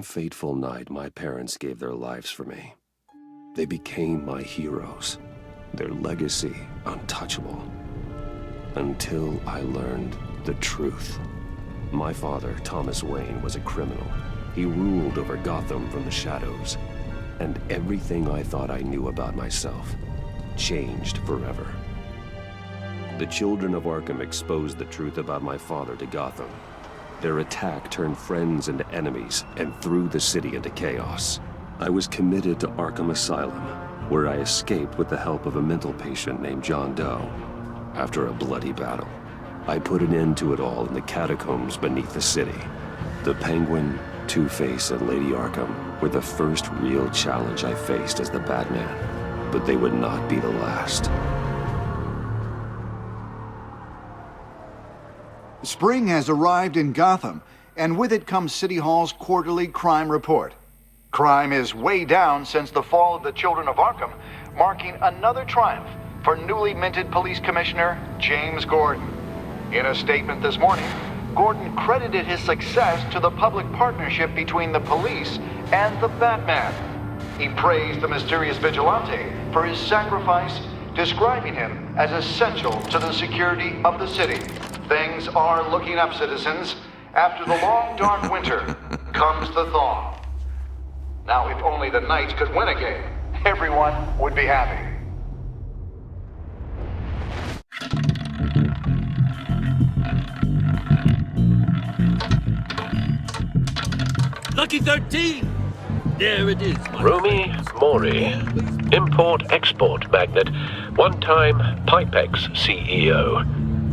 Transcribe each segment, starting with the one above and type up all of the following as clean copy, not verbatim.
one fateful night, my parents gave their lives for me. They became my heroes, their legacy untouchable. Until I learned the truth. My father, Thomas Wayne, was a criminal. He ruled over Gotham from the shadows. And everything I thought I knew about myself changed forever. The children of Arkham exposed the truth about my father to Gotham. Their attack turned friends into enemies and threw the city into chaos. I was committed to Arkham Asylum, where I escaped with the help of a mental patient named John Doe. After a bloody battle, I put an end to it all in the catacombs beneath the city. The Penguin, Two-Face, and Lady Arkham were the first real challenge I faced as the Batman, but they would not be the last. Spring has arrived in Gotham, and with it comes City Hall's quarterly crime report. Crime is way down since the fall of the Children of Arkham, marking another triumph for newly minted Police Commissioner James Gordon. In a statement this morning, Gordon credited his success to the public partnership between the police and the Batman. He praised the mysterious vigilante for his sacrifice, describing him as essential to the security of the city. Things are looking up, citizens. After the long, dark winter comes the thaw. Now, if only the Knights could win a game, everyone would be happy. Lucky 13! There it is. Rumi Mori, import-export magnate, one-time Pipex CEO,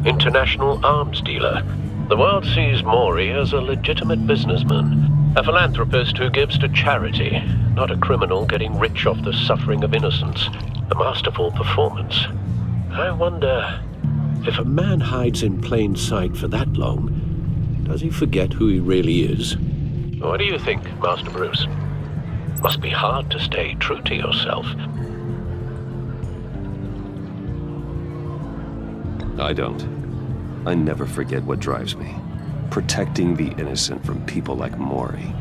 international arms dealer. The world sees Mori as a legitimate businessman, a philanthropist who gives to charity, not a criminal getting rich off the suffering of innocence. A masterful performance. I wonder, if a man hides in plain sight for that long, does he forget who he really is? What do you think, Master Bruce? Must be hard to stay true to yourself. I don't. I never forget what drives me. Protecting the innocent from people like Mori.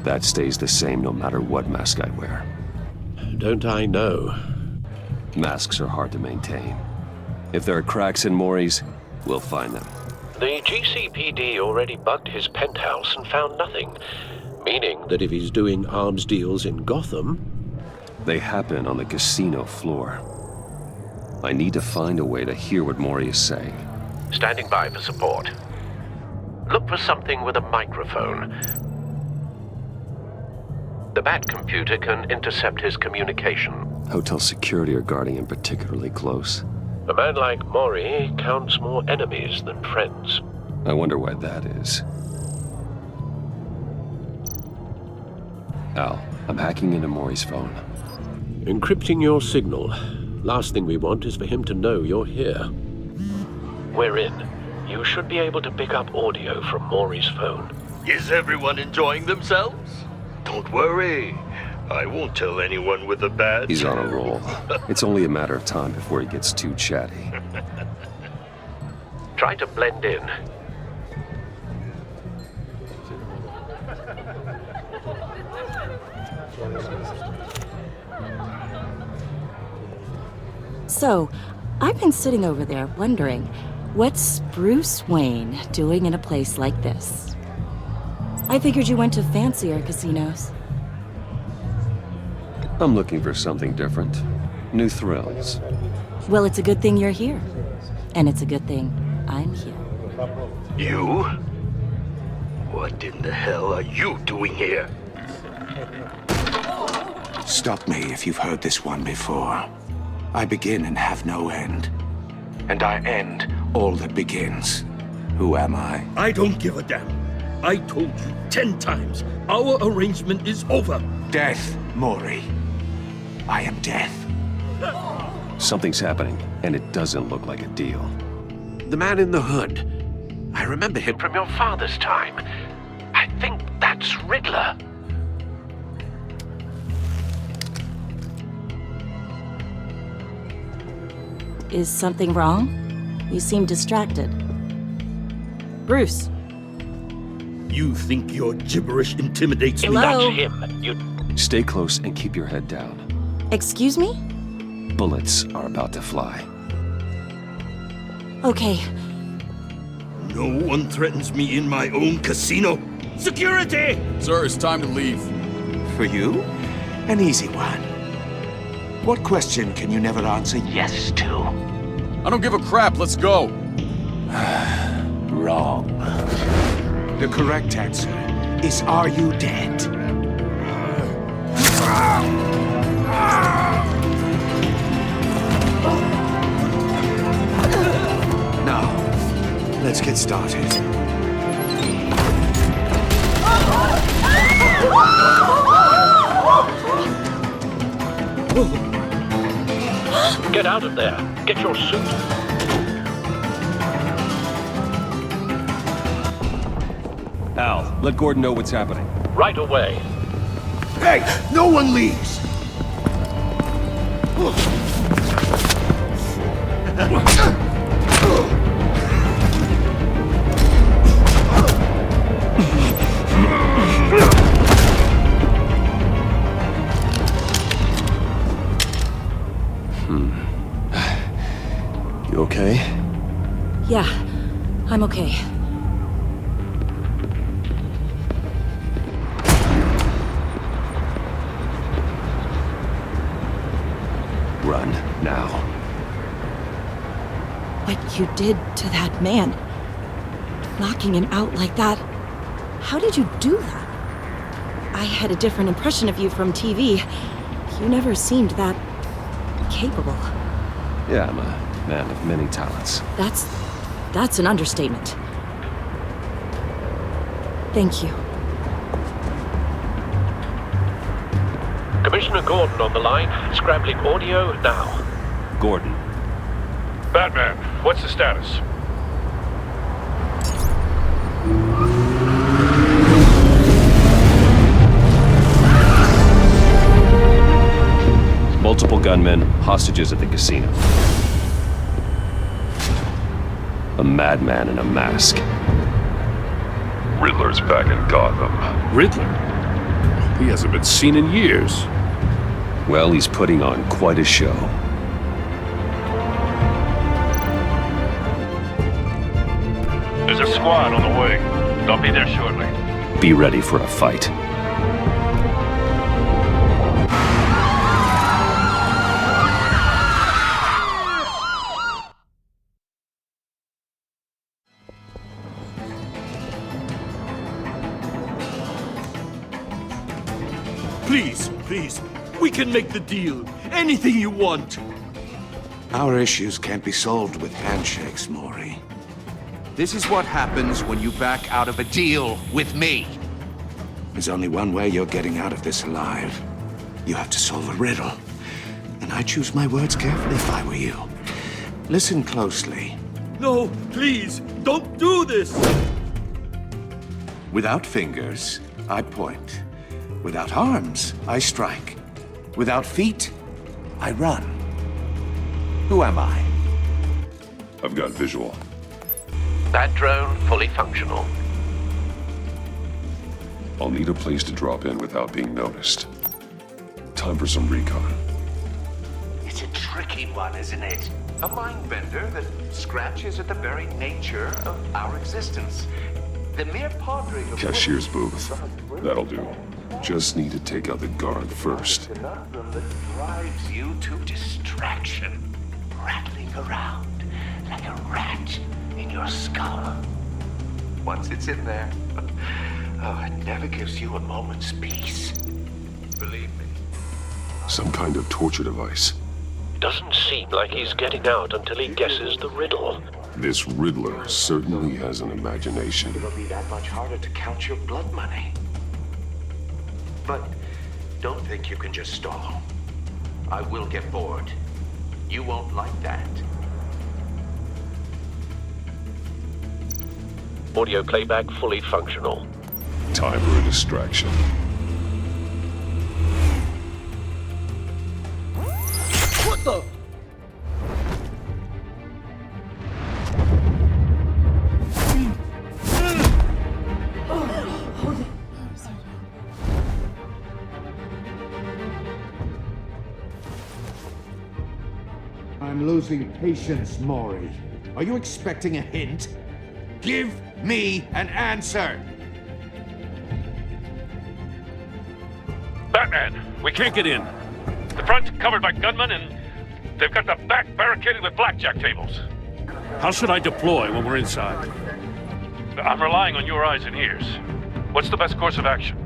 That stays the same no matter what mask I wear. Don't I know? Masks are hard to maintain. If there are cracks in Mori's, we'll find them. The GCPD already bugged his penthouse and found nothing. Meaning that if he's doing arms deals in Gotham... They happen on the casino floor. I need to find a way to hear what Mori is saying. Standing by for support. Look for something with a microphone. The Bat computer can intercept his communication. Hotel security are guarding him particularly close. A man like Mori counts more enemies than friends. I wonder why that is. Al, I'm hacking into Mori's phone. Encrypting your signal. Last thing we want is for him to know you're here. We're in. You should be able to pick up audio from Mori's phone. Is everyone enjoying themselves? Don't worry. I won't tell anyone with a badge. He's on a roll. It's only a matter of time before he gets too chatty. Try to blend in. So, I've been sitting over there wondering, what's Bruce Wayne doing in a place like this? I figured you went to fancier casinos. I'm looking for something different. New thrills. Well, it's a good thing you're here. And it's a good thing I'm here. You? What in the hell are you doing here? Stop me if you've heard this one before. I begin and have no end. And I end all that begins. Who am I? I don't give a damn. I told you 10 times. Our arrangement is over. Death, Mori. I am death. Something's happening, and it doesn't look like a deal. The man in the hood. I remember him from your father's time. I think that's Riddler. Is something wrong? You seem distracted. Bruce. You think your gibberish intimidates me? Hello? That's him. You... Stay close and keep your head down. Excuse me? Bullets are about to fly. Okay. No one threatens me in my own casino. Security! Sir, it's time to leave. For you? An easy one. What question can you never answer yes to? I don't give a crap, let's go. Wrong. The correct answer is, are you dead? Now, let's get started. Get out of there. Get your suit. Al, let Gordon know what's happening. Right away. Hey, no one leaves! You okay? Yeah, I'm okay. Run, now. What you did to that man, knocking him out like that, how did you do that? I had a different impression of you from TV. You never seemed that capable. Yeah, I'm a man of many talents. That's an understatement. Thank you. Commissioner Gordon on the line. Scrambling audio now. Gordon. Batman, what's the status? Multiple gunmen, hostages at the casino. A madman in a mask. Riddler's back in Gotham. Riddler? He hasn't been seen in years. Well, he's putting on quite a show. There's a squad on the way. They'll be there shortly. Be ready for a fight. Please, we can make the deal. Anything you want. Our issues can't be solved with handshakes, Maury. This is what happens when you back out of a deal with me. There's only one way you're getting out of this alive. You have to solve a riddle. And I choose my words carefully if I were you. Listen closely. No, please, don't do this! Without fingers, I point. Without arms, I strike. Without feet, I run. Who am I? I've got visual. That drone fully functional. I'll need a place to drop in without being noticed. Time for some recon. It's a tricky one, isn't it? A mind bender that scratches at the very nature of our existence. The mere pondering of Cashier's booth. That'll do. Just need to take out the guard first. conundrum that drives you to distraction, rattling around like a rat in your skull. Once it's in there, oh, it never gives you a moment's peace. Believe me. Some kind of torture device. Doesn't seem like he's getting out until he guesses the riddle. This Riddler certainly has an imagination. It'll be that much harder to count your blood money. But don't think you can just stall. I will get bored. You won't like that. Audio playback fully functional. Time for a distraction. What the? I'm losing patience, Maury. Are you expecting a hint? Give me an answer! Batman, we can't get in. The front's covered by gunmen, and they've got the back barricaded with blackjack tables. How should I deploy when we're inside? I'm relying on your eyes and ears. What's the best course of action?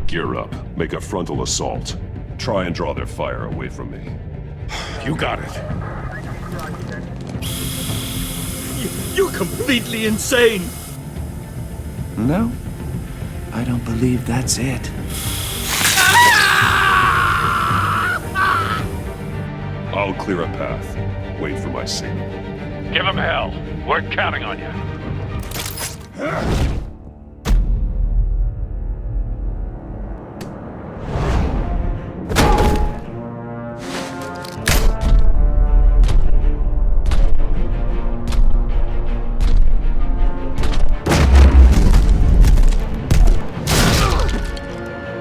Gear up. Make a frontal assault. Try and draw their fire away from me. You got it. You're completely insane! No, I don't believe that's it. I'll clear a path. Wait for my signal. Give him hell. We're counting on you.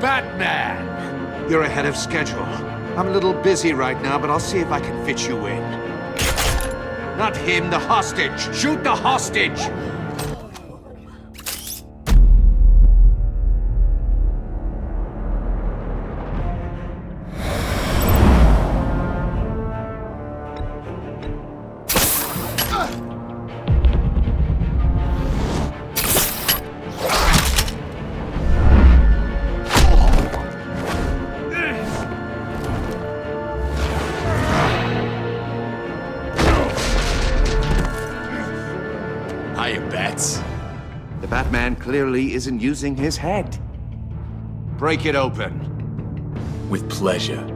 Batman! You're ahead of schedule. I'm a little busy right now, but I'll see if I can fit you in. Not him, the hostage! Shoot the hostage! The Batman clearly isn't using his head. Break it open. With pleasure.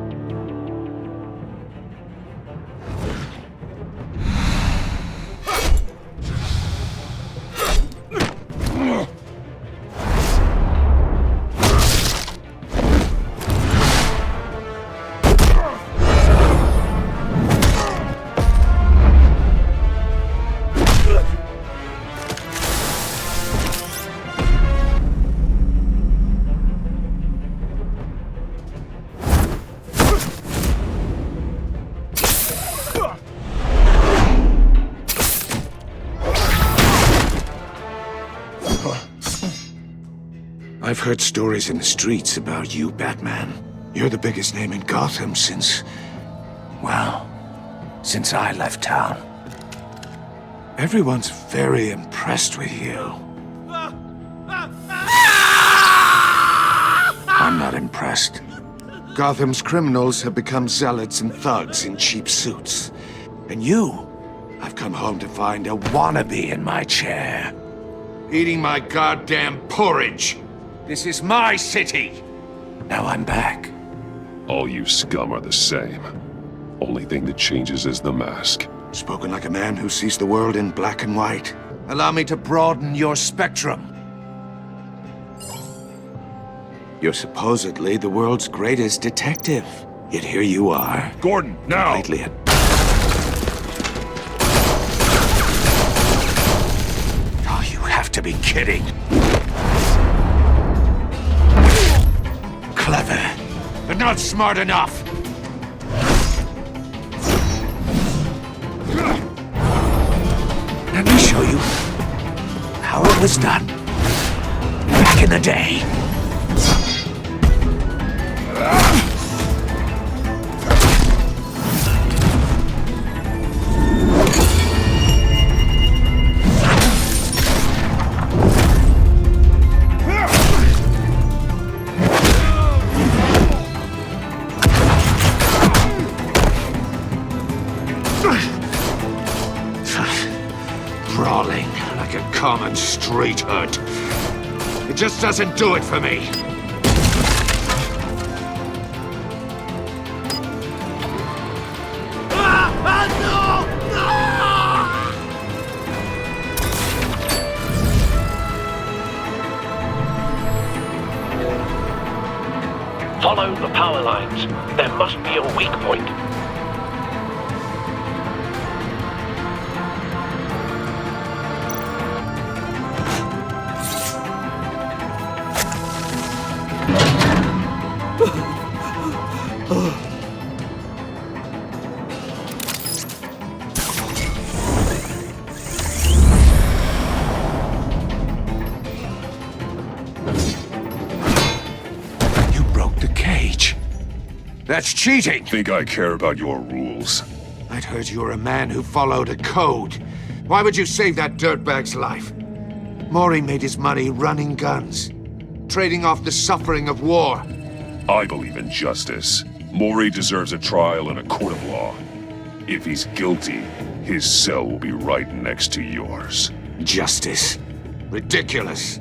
I've heard stories in the streets about you, Batman. You're the biggest name in Gotham since... well, since I left town. Everyone's very impressed with you. I'm not impressed. Gotham's criminals have become zealots and thugs in cheap suits. And you, I've come home to find a wannabe in my chair. Eating my goddamn porridge. This is my city! Now I'm back. All you scum are the same. Only thing that changes is the mask. Spoken like a man who sees the world in black and white. Allow me to broaden your spectrum. You're supposedly the world's greatest detective. Yet here you are. Gordon, now! Lately at... Oh, you have to be kidding. Clever, but not smart enough. Let me show you how it was done back in the day. Brawling like a common street hood. It just doesn't do it for me. Follow the power lines. There must be a weak point. That's cheating! Think I care about your rules? I'd heard you were a man who followed a code. Why would you save that dirtbag's life? Maury made his money running guns, trading off the suffering of war. I believe in justice. Maury deserves a trial in a court of law. If he's guilty, his cell will be right next to yours. Justice. Ridiculous.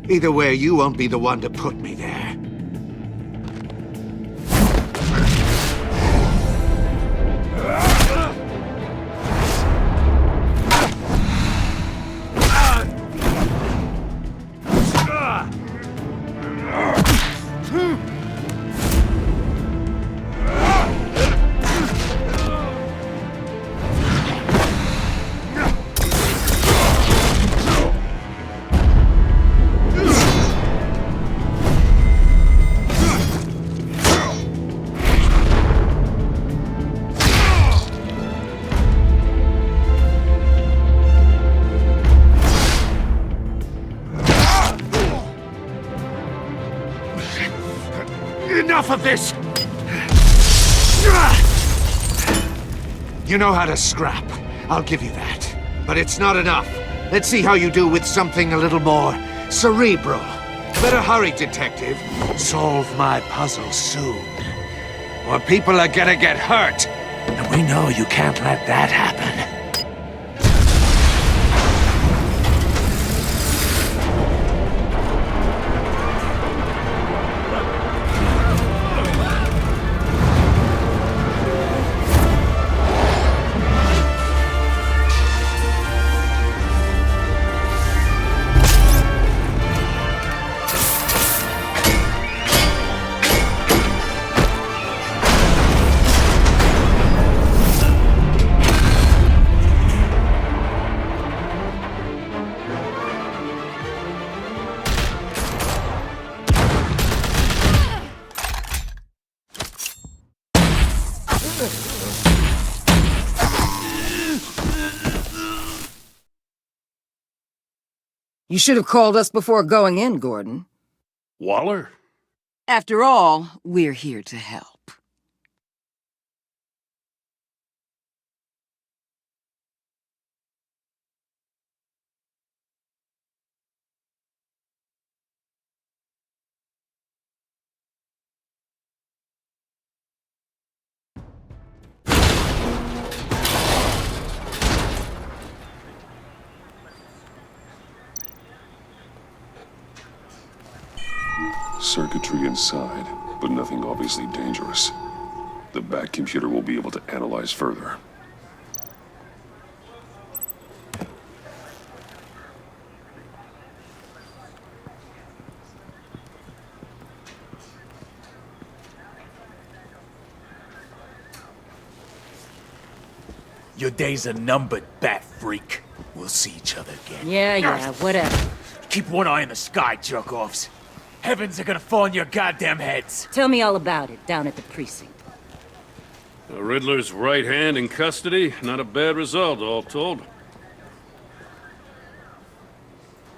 Either way, you won't be the one to put me there. Enough of this! You know how to scrap. I'll give you that. But it's not enough. Let's see how you do with something a little more cerebral. Better hurry, detective. Solve my puzzle soon. Or people are gonna get hurt. And we know you can't let that happen. You should have called us before going in, Gordon. Waller? After all, we're here to help. Circuitry inside, but nothing obviously dangerous. The back computer will be able to analyze further. Your days are numbered, bat freak. We'll see each other again. Yeah, whatever. Keep one eye in the sky, jerk-offs. Heavens are gonna fall on your goddamn heads. Tell me all about it down at the precinct. The Riddler's right hand in custody. Not a bad result, all told.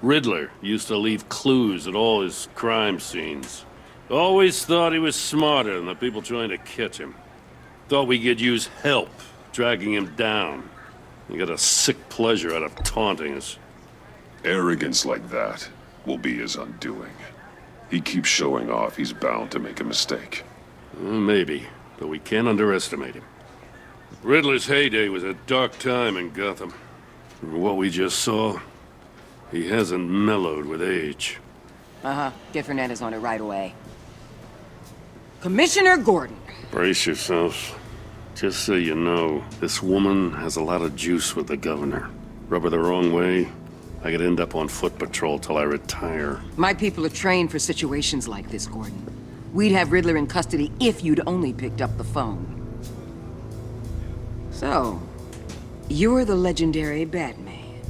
Riddler used to leave clues at all his crime scenes. Always thought he was smarter than the people trying to catch him. Thought we could use help, dragging him down. He got a sick pleasure out of taunting us. Arrogance like that will be his undoing. He keeps showing off, he's bound to make a mistake. Maybe, but we can't underestimate him. Riddler's heyday was a dark time in Gotham. From what we just saw, he hasn't mellowed with age. Get Fernandez on it right away. Commissioner Gordon. Brace yourselves. Just so you know, this woman has a lot of juice with the governor. Rub her the wrong way, I could end up on foot patrol till I retire. My people are trained for situations like this, Gordon. We'd have Riddler in custody if you'd only picked up the phone. So, you're the legendary Batman.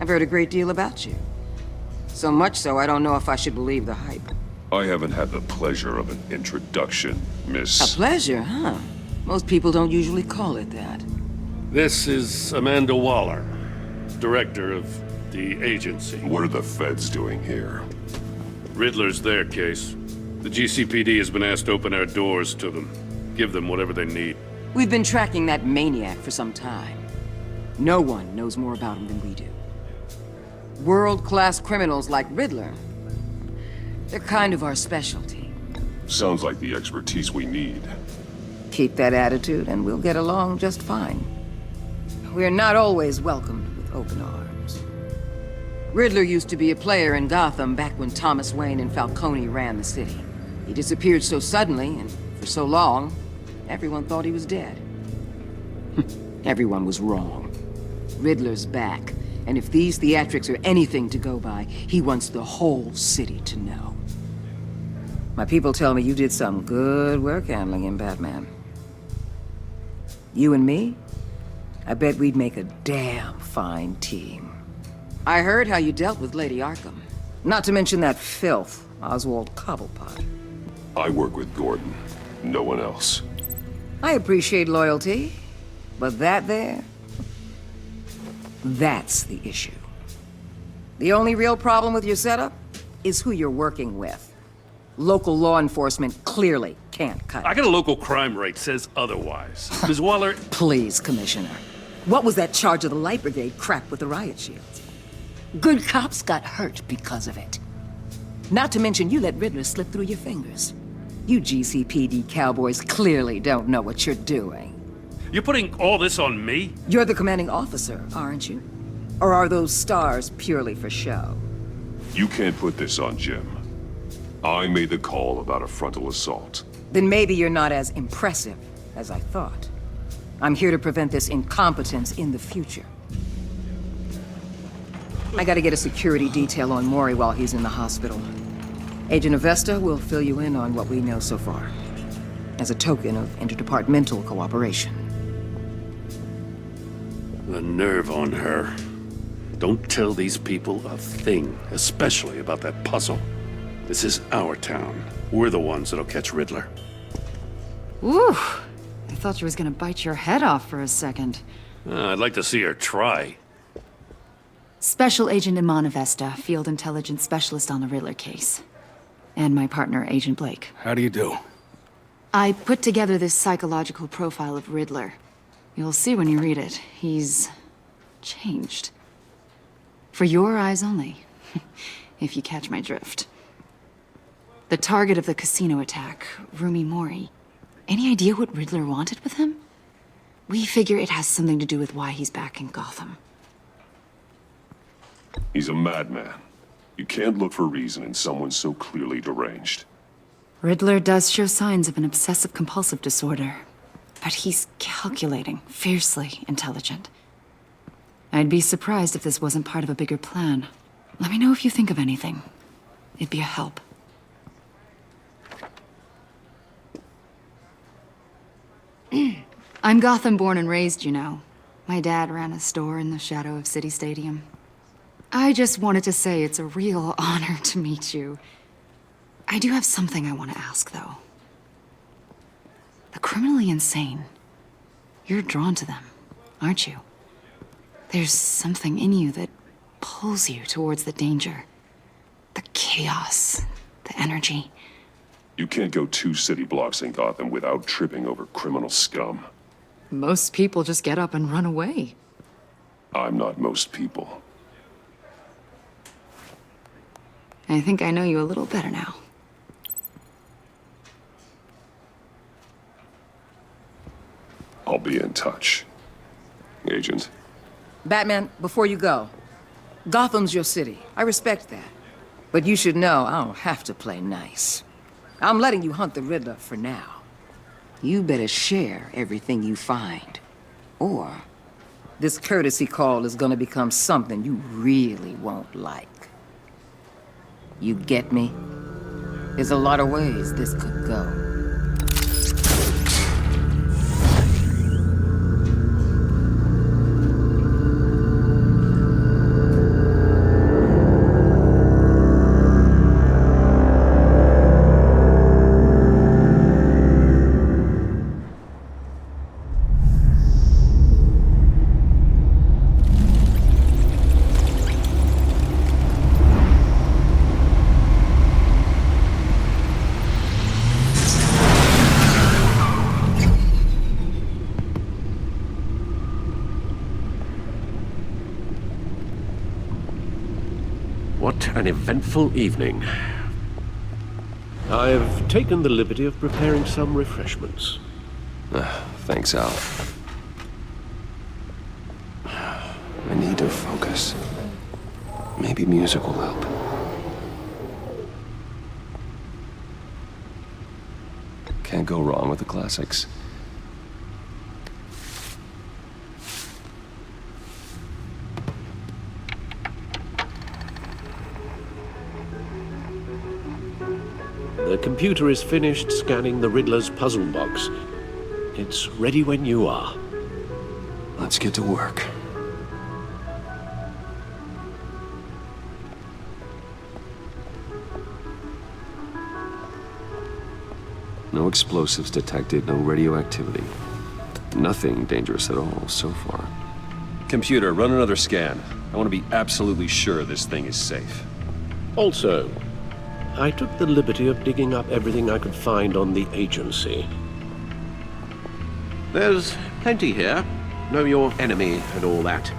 I've heard a great deal about you. So much so, I don't know if I should believe the hype. I haven't had the pleasure of an introduction, Miss... A pleasure, huh? Most people don't usually call it that. This is Amanda Waller, director of the agency. What are the feds doing here? Riddler's their case. The GCPD has been asked to open our doors to them. give them whatever they need. We've been tracking that maniac for some time. No one knows more about him than we do. World-class criminals like Riddler. They're kind of our specialty. Sounds like the expertise we need. Keep that attitude and we'll get along just fine. We're not always welcomed with open arms. Riddler used to be a player in Gotham back when Thomas Wayne and Falcone ran the city. He disappeared so suddenly and for so long, everyone thought he was dead. Everyone was wrong. Riddler's back, and if these theatrics are anything to go by, he wants the whole city to know. My people tell me you did some good work handling him, Batman. You and me? I bet we'd make a damn fine team. I heard how you dealt with Lady Arkham. Not to mention that filth, Oswald Cobblepot. I work with Gordon. No one else. I appreciate loyalty, but that there... that's the issue. The only real problem with your setup is who you're working with. Local law enforcement clearly can't cut it. I got a local crime rate says otherwise. Ms. Waller... Please, Commissioner. What was that charge of the Light Brigade crap with the riot shields? Good cops got hurt because of it. Not to mention you let Riddler slip through your fingers. You GCPD cowboys clearly don't know what you're doing. You're putting all this on me? You're the commanding officer, aren't you? Or are those stars purely for show? You can't put this on Jim. I made the call about a frontal assault. Then maybe you're not as impressive as I thought. I'm here to prevent this incompetence in the future. I gotta get a security detail on Mori while he's in the hospital. Agent Avesta will fill you in on what we know so far, as a token of interdepartmental cooperation. The nerve on her. Don't tell these people a thing, especially about that puzzle. This is our town. We're the ones that'll catch Riddler. Ooh, I thought she was gonna bite your head off for a second. I'd like to see her try. Special Agent Iman Avesta, Field Intelligence Specialist on the Riddler case. And my partner, Agent Blake. How do you do? I put together this psychological profile of Riddler. You'll see when you read it. He's... changed. For your eyes only, if you catch my drift. The target of the casino attack, Rumi Mori. Any idea what Riddler wanted with him? We figure it has something to do with why he's back in Gotham. He's a madman. You can't look for reason in someone so clearly deranged. Riddler does show signs of an obsessive-compulsive disorder, but he's calculating, fiercely intelligent. I'd be surprised if this wasn't part of a bigger plan. Let me know if you think of anything. It'd be a help. I'm Gotham born and raised, you know. My dad ran a store in the shadow of City Stadium. I just wanted to say it's a real honor to meet you. I do have something I want to ask, though. The criminally insane. You're drawn to them, aren't you? There's something in you that pulls you towards the danger. The chaos, the energy. You can't go 2 city blocks in Gotham without tripping over criminal scum. Most people just get up and run away. I'm not most people. I think I know you a little better now. I'll be in touch. Agent. Batman, before you go, Gotham's your city. I respect that. But you should know I don't have to play nice. I'm letting you hunt the Riddler for now. You better share everything you find. Or this courtesy call is gonna become something you really won't like. You get me? There's a lot of ways this could go. What an eventful evening. I've taken the liberty of preparing some refreshments. Thanks, Al. I need to focus. Maybe music will help. Can't go wrong with the classics. The computer is finished scanning the Riddler's puzzle box. It's ready when you are. Let's get to work. No explosives detected, no radioactivity. Nothing dangerous at all so far. Computer, run another scan. I want to be absolutely sure this thing is safe. Also, I took the liberty of digging up everything I could find on the agency. There's plenty here. Know your enemy and all that.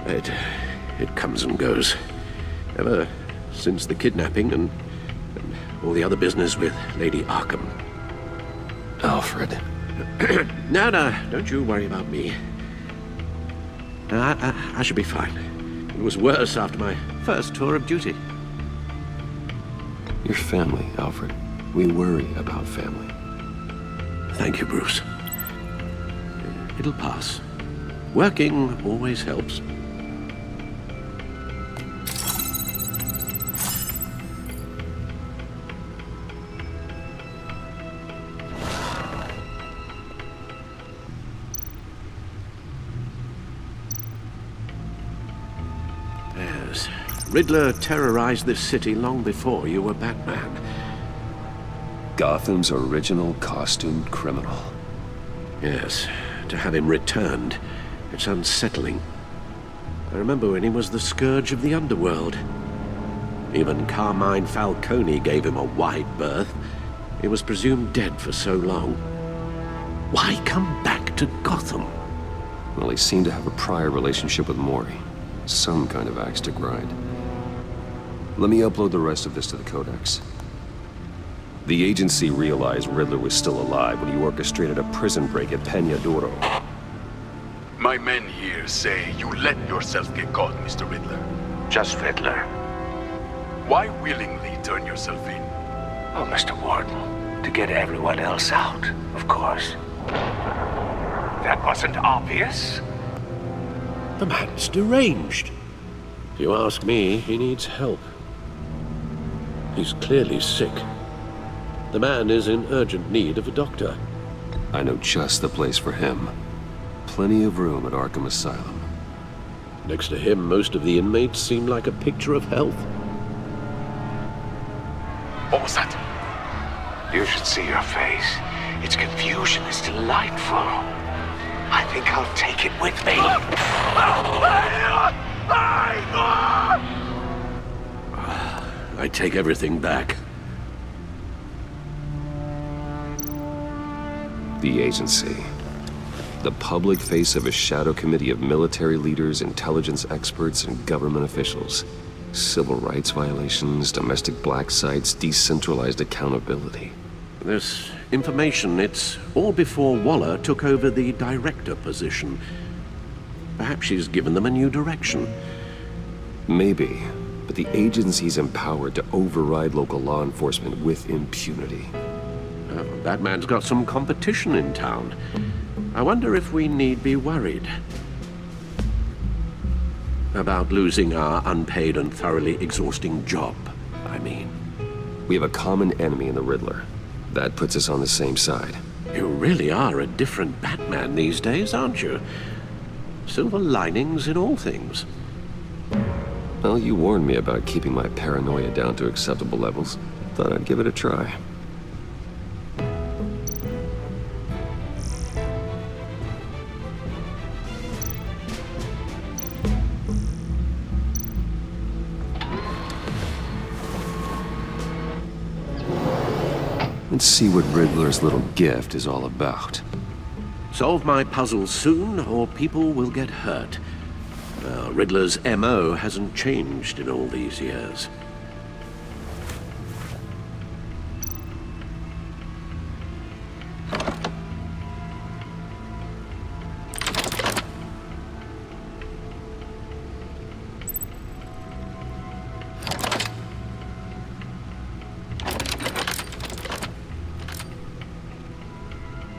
It comes and goes. Ever since the kidnapping and all the other business with Lady Arkham. Alfred. No, don't you worry about me. I should be fine. It was worse after my first tour of duty. Your family, Alfred. We worry about family. Thank you, Bruce. It'll pass. Working always helps. Yes. Riddler terrorized this city long before you were Batman. Gotham's original costumed criminal. Yes, to have him returned, it's unsettling. I remember when he was the scourge of the underworld. Even Carmine Falcone gave him a wide berth. He was presumed dead for so long. Why come back to Gotham? Well, he seemed to have a prior relationship with Mori. Some kind of axe to grind. Let me upload the rest of this to the Codex. The agency realized Riddler was still alive when he orchestrated a prison break at Peña Duro. My men here say you let yourself get caught, Mr. Riddler. Just Riddler. Why willingly turn yourself in? Oh, Mr. Warden, to get everyone else out, of course. That wasn't obvious. The man's deranged. If you ask me, he needs help. He's clearly sick. The man is in urgent need of a doctor. I know just the place for him. Plenty of room at Arkham Asylum. Next to him, most of the inmates seem like a picture of health. What was that? You should see your face. Its confusion is delightful. I think I'll take it with me. I take everything back. The agency. The public face of a shadow committee of military leaders, intelligence experts, and government officials. Civil rights violations, domestic black sites, decentralized accountability. This information, it's all before Waller took over the director position. Perhaps she's given them a new direction. Maybe, but the agency's empowered to override local law enforcement with impunity. Batman's got some competition in town. I wonder if we need be worried about losing our unpaid and thoroughly exhausting job, I mean. We have a common enemy in the Riddler. That puts us on the same side. You really are a different Batman these days, aren't you? Silver linings in all things. Well, you warned me about keeping my paranoia down to acceptable levels. Thought I'd give it a try. Let's see what Riddler's little gift is all about. Solve my puzzles soon, or people will get hurt. Riddler's MO hasn't changed in all these years.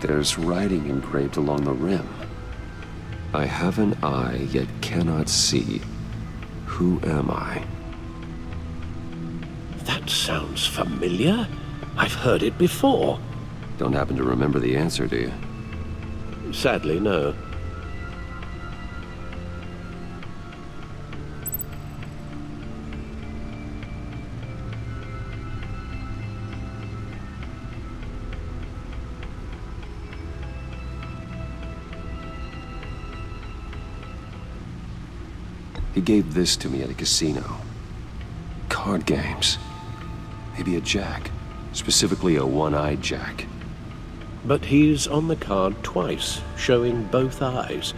There's writing engraved along the rim. I have an eye, yet cannot see. Who am I? That sounds familiar. I've heard it before. Don't happen to remember the answer, do you? Sadly, no. He gave this to me at a casino. Card games. Maybe a jack. Specifically a one-eyed jack. But he's on the card twice, showing both eyes.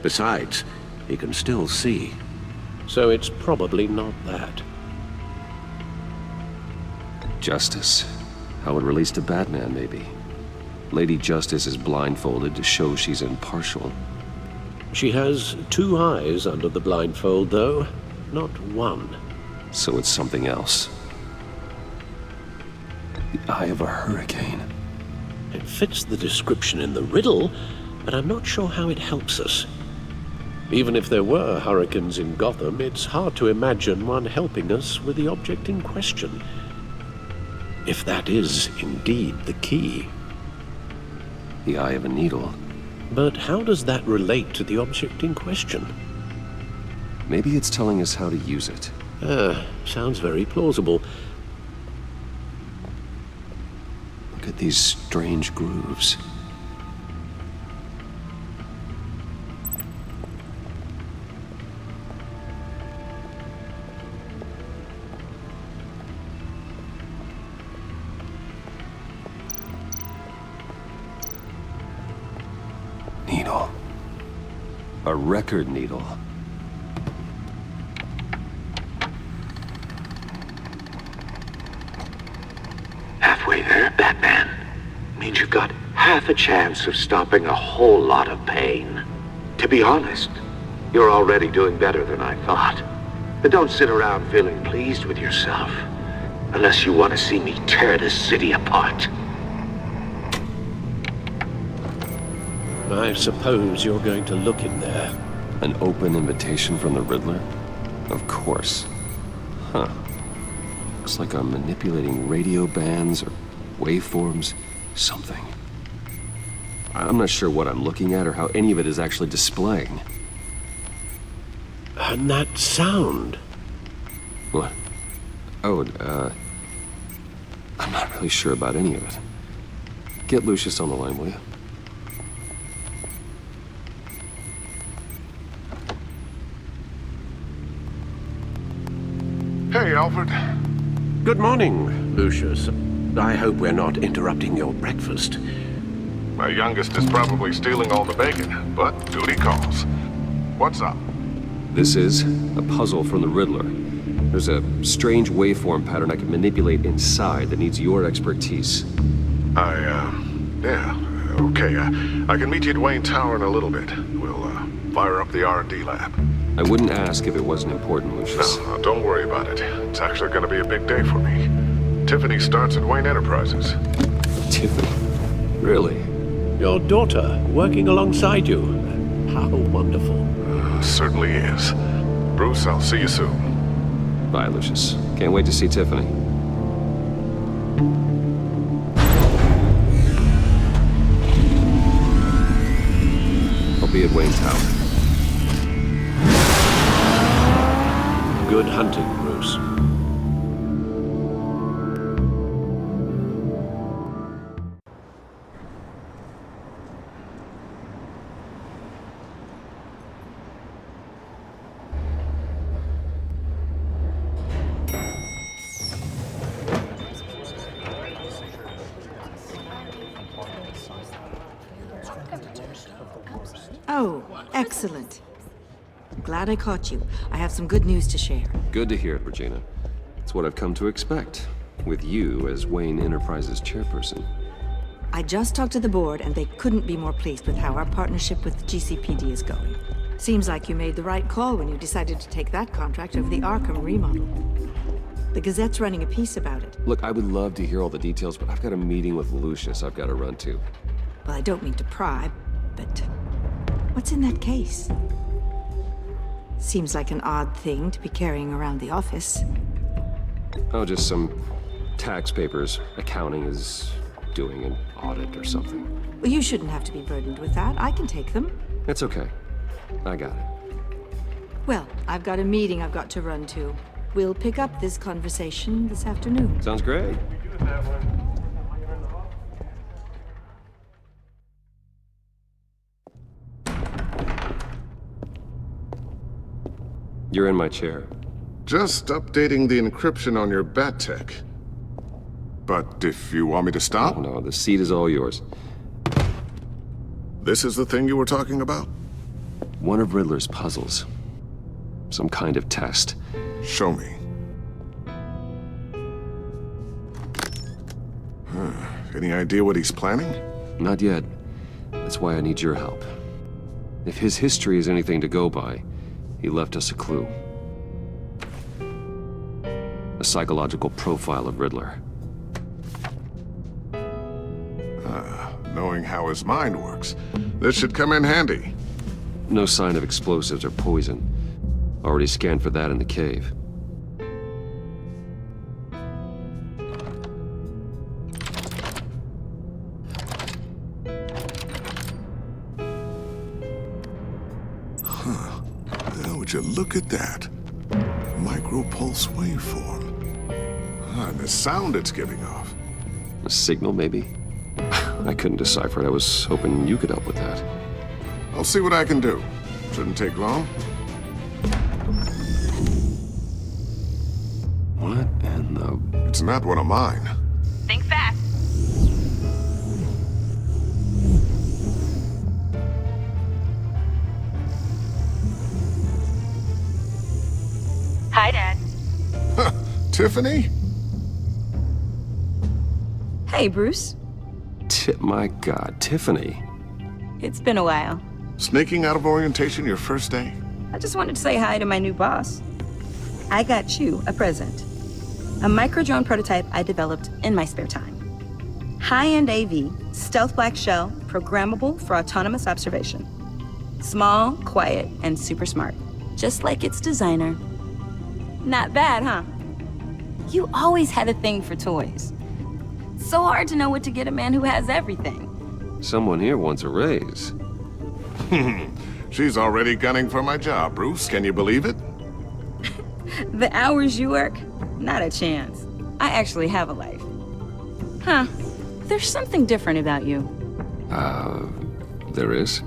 Besides, he can still see. So it's probably not that. Justice. How it relates to Batman, maybe. Lady Justice is blindfolded to show she's impartial. She has two eyes under the blindfold, though, not one. So it's something else. The eye of a hurricane. It fits the description in the riddle, but I'm not sure how it helps us. Even if there were hurricanes in Gotham, it's hard to imagine one helping us with the object in question. If that is indeed the key. The eye of a needle. But how does that relate to the object in question? Maybe it's telling us how to use it. Sounds very plausible. Look at these strange grooves. Needle. A record needle. Halfway there, Batman. Means you've got half a chance of stopping a whole lot of pain. To be honest, you're already doing better than I thought. But don't sit around feeling pleased with yourself. Unless you want to see me tear this city apart. I suppose you're going to look in there. An open invitation from the Riddler? Of course. Huh. Looks like I'm manipulating radio bands or waveforms, something. I'm not sure what I'm looking at or how any of it is actually displaying. And that sound? What? Oh, I'm not really sure about any of it. Get Lucius on the line, will you? Hey, Alfred. Good morning, Lucius. I hope we're not interrupting your breakfast. My youngest is probably stealing all the bacon, but duty calls. What's up? This is a puzzle from the Riddler. There's a strange waveform pattern I can manipulate inside that needs your expertise. Yeah, okay. I can meet you at Wayne Tower in a little bit. We'll, fire up the R&D lab. I wouldn't ask if it wasn't important, Lucius. No, don't worry about it. It's actually gonna be a big day for me. Tiffany starts at Wayne Enterprises. Tiffany? Really? Your daughter, working alongside you. How wonderful. Certainly is. Bruce, I'll see you soon. Bye, Lucius. Can't wait to see Tiffany. I'll be at Wayne Tower. Good hunting, Bruce. Oh, excellent. Glad I caught you. I have some good news to share. Good to hear it, Regina. It's what I've come to expect, with you as Wayne Enterprises chairperson. I just talked to the board, and they couldn't be more pleased with how our partnership with GCPD is going. Seems like you made the right call when you decided to take that contract over the Arkham remodel. The Gazette's running a piece about it. Look, I would love to hear all the details, but I've got a meeting with Lucius I've got to run to. Well, I don't mean to pry, but what's in that case? Seems like an odd thing to be carrying around the office. Oh, just some tax papers. Accounting is doing an audit or something. Well, you shouldn't have to be burdened with that. I can take them. It's okay. I got it. Well, I've got a meeting I've got to run to. We'll pick up this conversation this afternoon. Sounds great. You're in my chair. Just updating the encryption on your bat tech. But if you want me to stop? Oh, no, the seat is all yours. This is the thing you were talking about? One of Riddler's puzzles. Some kind of test. Show me. Any idea what he's planning? Not yet. That's why I need your help. If his history is anything to go by, he left us a clue. A psychological profile of Riddler. Knowing how his mind works, this should come in handy. No sign of explosives or poison. Already scanned for that in the cave. Would you look at that? Micro-pulse waveform. And the sound it's giving off. A signal, maybe? I couldn't decipher it. I was hoping you could help with that. I'll see what I can do. Shouldn't take long. What in the... It's not one of mine. Think fast. Hi, Dad. Tiffany? Hey, Bruce. My God, Tiffany. It's been a while. Sneaking out of orientation your first day? I just wanted to say hi to my new boss. I got you a present. A micro-drone prototype I developed in my spare time. High-end AV, stealth black shell, programmable for autonomous observation. Small, quiet, and super smart. Just like its designer. Not bad, huh? You always had a thing for toys. So hard to know what to get a man who has everything. Someone here wants a raise. She's already gunning for my job, Bruce. Can you believe it? The hours you work? Not a chance. I actually have a life. Huh. There's something different about you. There is?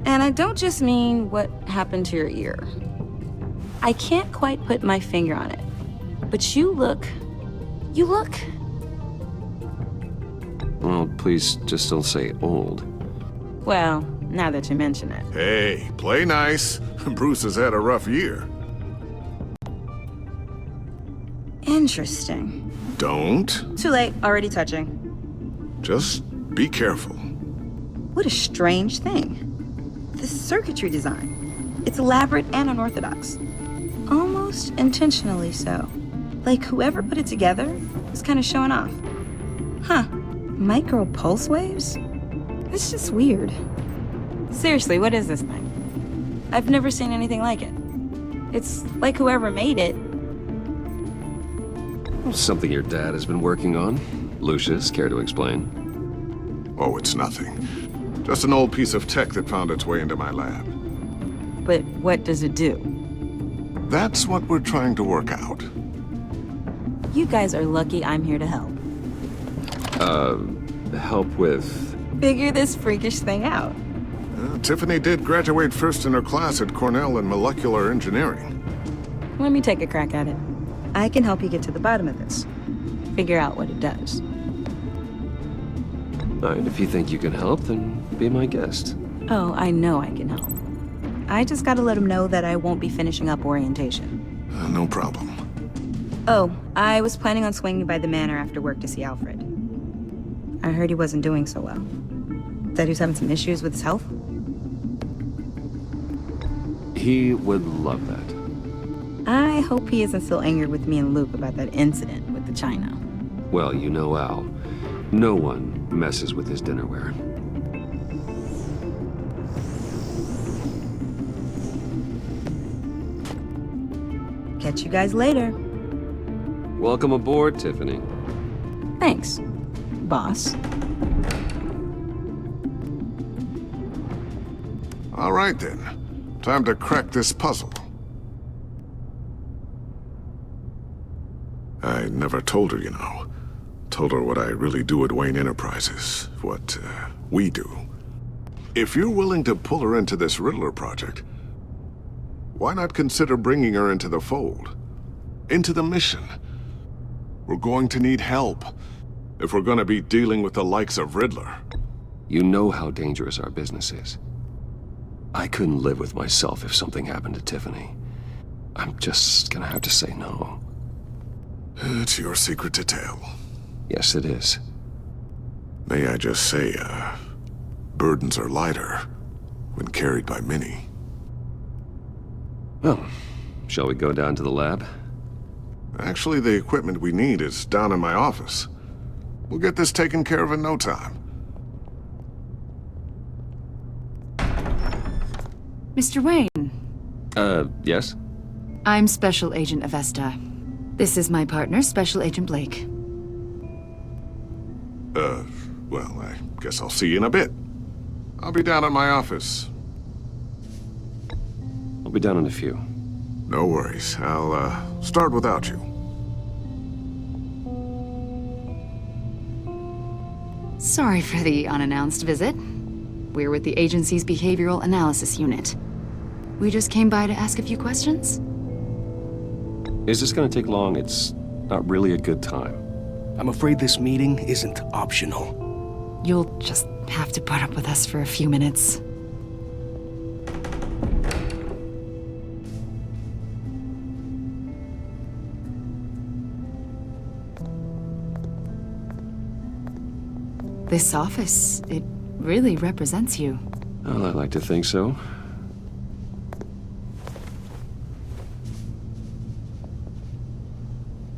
And I don't just mean what happened to your ear. I can't quite put my finger on it. But you look... Well, please just don't say old. Well, now that you mention it. Hey, play nice. Bruce has had a rough year. Interesting. Don't. Too late, already touching. Just be careful. What a strange thing. The circuitry design. It's elaborate and unorthodox. Almost intentionally so. Like whoever put it together was kind of showing off. Huh. Micro pulse waves? It's just weird. Seriously, what is this thing? I've never seen anything like it. It's like whoever made it. Something your dad has been working on. Lucius, care to explain? Oh, it's nothing. Just an old piece of tech that found its way into my lab. But what does it do? That's what we're trying to work out. You guys are lucky I'm here to help. Help with... Figure this freakish thing out. Tiffany did graduate first in her class at Cornell in molecular engineering. Let me take a crack at it. I can help you get to the bottom of this. Figure out what it does. All right, if you think you can help, then be my guest. Oh, I know I can help. I just gotta let him know that I won't be finishing up orientation. No problem. Oh, I was planning on swinging by the manor after work to see Alfred. I heard he wasn't doing so well. That he was having some issues with his health? He would love that. I hope he isn't still angered with me and Luke about that incident with the china. Well, you know Al. No one messes with his dinnerware. Catch you guys later. Welcome aboard, Tiffany. Thanks, boss. All right then. Time to crack this puzzle. I never told her, you know. Told her what I really do at Wayne Enterprises. What, we do. If you're willing to pull her into this Riddler project, why not consider bringing her into the fold? Into the mission? We're going to need help if we're gonna be dealing with the likes of Riddler. You know how dangerous our business is. I couldn't live with myself if something happened to Tiffany. I'm just gonna have to say no. It's your secret to tell. Yes, it is. May I just say, burdens are lighter when carried by many. Well, shall we go down to the lab? Actually, the equipment we need is down in my office. We'll get this taken care of in no time. Mr. Wayne. Yes? I'm Special Agent Avesta. This is my partner, Special Agent Blake. Well, I guess I'll see you in a bit. I'll be down at my office. I'll be down in a few. No worries. I'll, start without you. Sorry for the unannounced visit. We're with the agency's Behavioral Analysis Unit. We just came by to ask a few questions. Is this gonna take long? It's not really a good time. I'm afraid this meeting isn't optional. You'll just have to put up with us for a few minutes. This office, it really represents you. Well, I'd like to think so.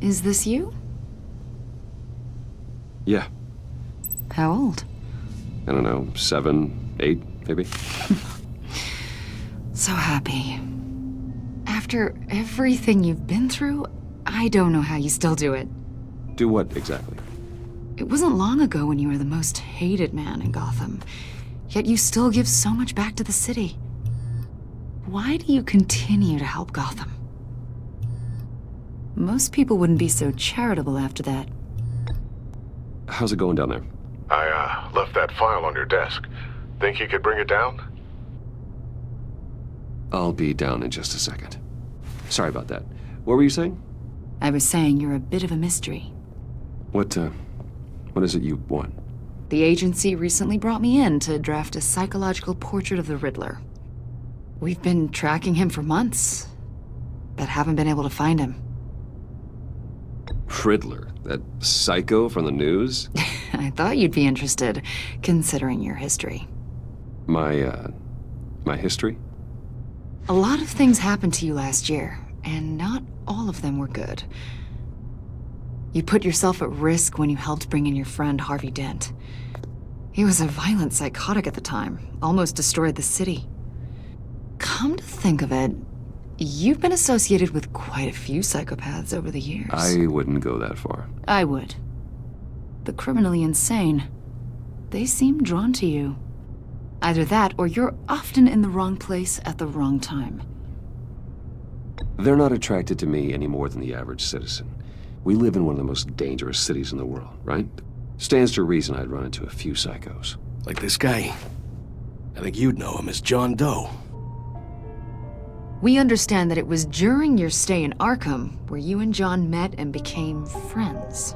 Is this you? Yeah. How old? I don't know, 7, 8, maybe? So happy. After everything you've been through, I don't know how you still do it. Do what exactly? It wasn't long ago when you were the most hated man in Gotham, yet you still give so much back to the city. Why do you continue to help Gotham? Most people wouldn't be so charitable after that. How's it going down there? I, left that file on your desk. Think you could bring it down? I'll be down in just a second. Sorry about that. What were you saying? I was saying you're a bit of a mystery. What is it you want? The agency recently brought me in to draft a psychological portrait of the Riddler. We've been tracking him for months, but haven't been able to find him. Riddler? That psycho from the news? I thought you'd be interested, considering your history. My history? A lot of things happened to you last year, and not all of them were good. You put yourself at risk when you helped bring in your friend Harvey Dent. He was a violent psychotic at the time, almost destroyed the city. Come to think of it, you've been associated with quite a few psychopaths over the years. I wouldn't go that far. I would. The criminally insane. They seem drawn to you. Either that, or you're often in the wrong place at the wrong time. They're not attracted to me any more than the average citizen. We live in one of the most dangerous cities in the world, right? Stands to reason I'd run into a few psychos. Like this guy. I think you'd know him as John Doe. We understand that it was during your stay in Arkham where you and John met and became friends.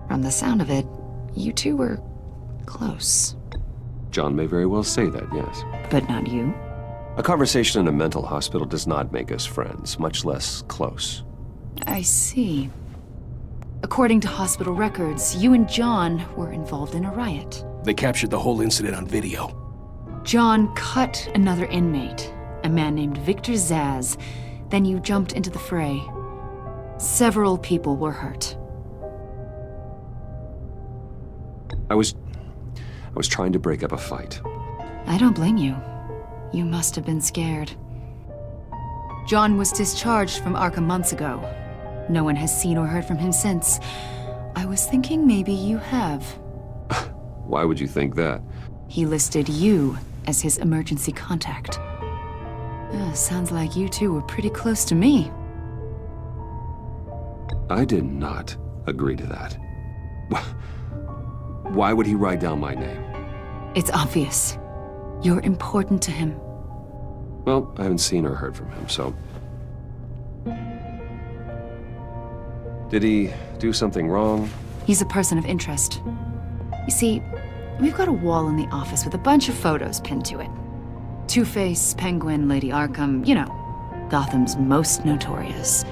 From the sound of it, you two were close. John may very well say that, yes. But not you. A conversation in a mental hospital does not make us friends, much less close. I see. According to hospital records, you and John were involved in a riot. They captured the whole incident on video. John cut another inmate, a man named Victor Zaz. Then you jumped into the fray. Several people were hurt. I was trying to break up a fight. I don't blame you. You must have been scared. John was discharged from Arkham months ago. No one has seen or heard from him since. I was thinking maybe you have. Why would you think that? He listed you as his emergency contact. Sounds like you two were pretty close to me. I did not agree to that. Why would he write down my name? It's obvious. You're important to him. Well, I haven't seen or heard from him, so... Did he do something wrong? He's a person of interest. You see, we've got a wall in the office with a bunch of photos pinned to it. Two-Face, Penguin, Lady Arkham, you know, Gotham's most notorious.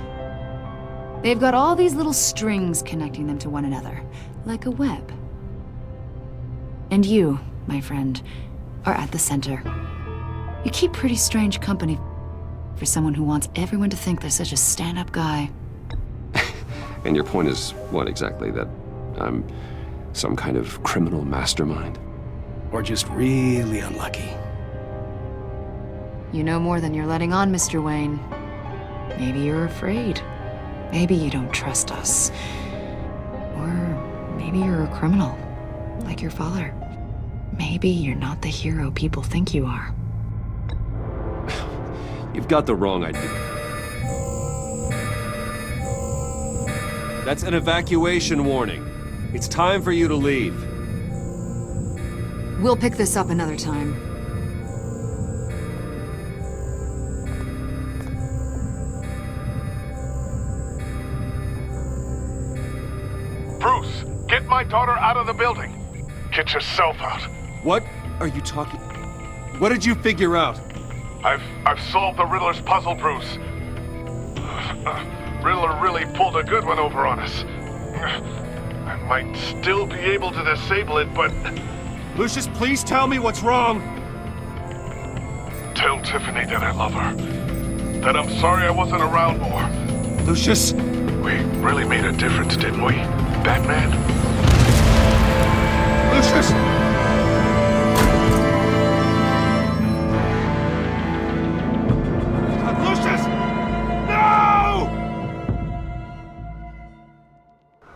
They've got all these little strings connecting them to one another, like a web. And you, my friend, are at the center. You keep pretty strange company for someone who wants everyone to think they're such a stand-up guy. And your point is what exactly? That I'm some kind of criminal mastermind? Or just really unlucky? You know more than you're letting on, Mr. Wayne. Maybe you're afraid. Maybe you don't trust us. Or maybe you're a criminal, like your father. Maybe you're not the hero people think you are. You've got the wrong idea. That's an evacuation warning. It's time for you to leave. We'll pick this up another time. Bruce, get my daughter out of the building. Get yourself out. What are you talking... What did you figure out? I've solved the Riddler's puzzle, Bruce. Riddler really pulled a good one over on us. I might still be able to disable it, but... Lucius, please tell me what's wrong. Tell Tiffany that I love her. That I'm sorry I wasn't around more. Lucius! We really made a difference, didn't we, Batman? Lucius!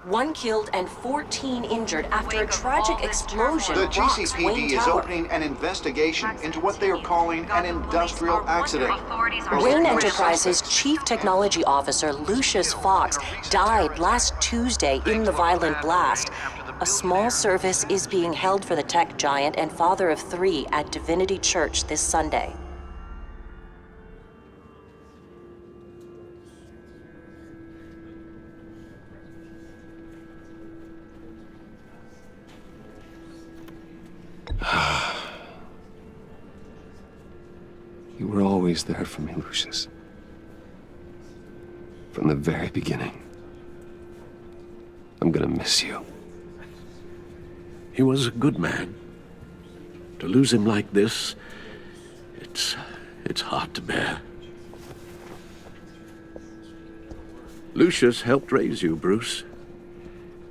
One killed and 14 injured after a tragic explosion. The rocks GCPD Wayne is Tower. opening an investigation into what they are calling an industrial accident. Wayne Enterprises' Chief Technology Officer Lucius Fox died last Tuesday in the violent blast. A small service is being held for the tech giant and father of 3 at Divinity Church this Sunday. You were always there for me, Lucius. From the very beginning. I'm gonna miss you. He was a good man. To lose him like this, it's hard to bear. Lucius helped raise you, Bruce.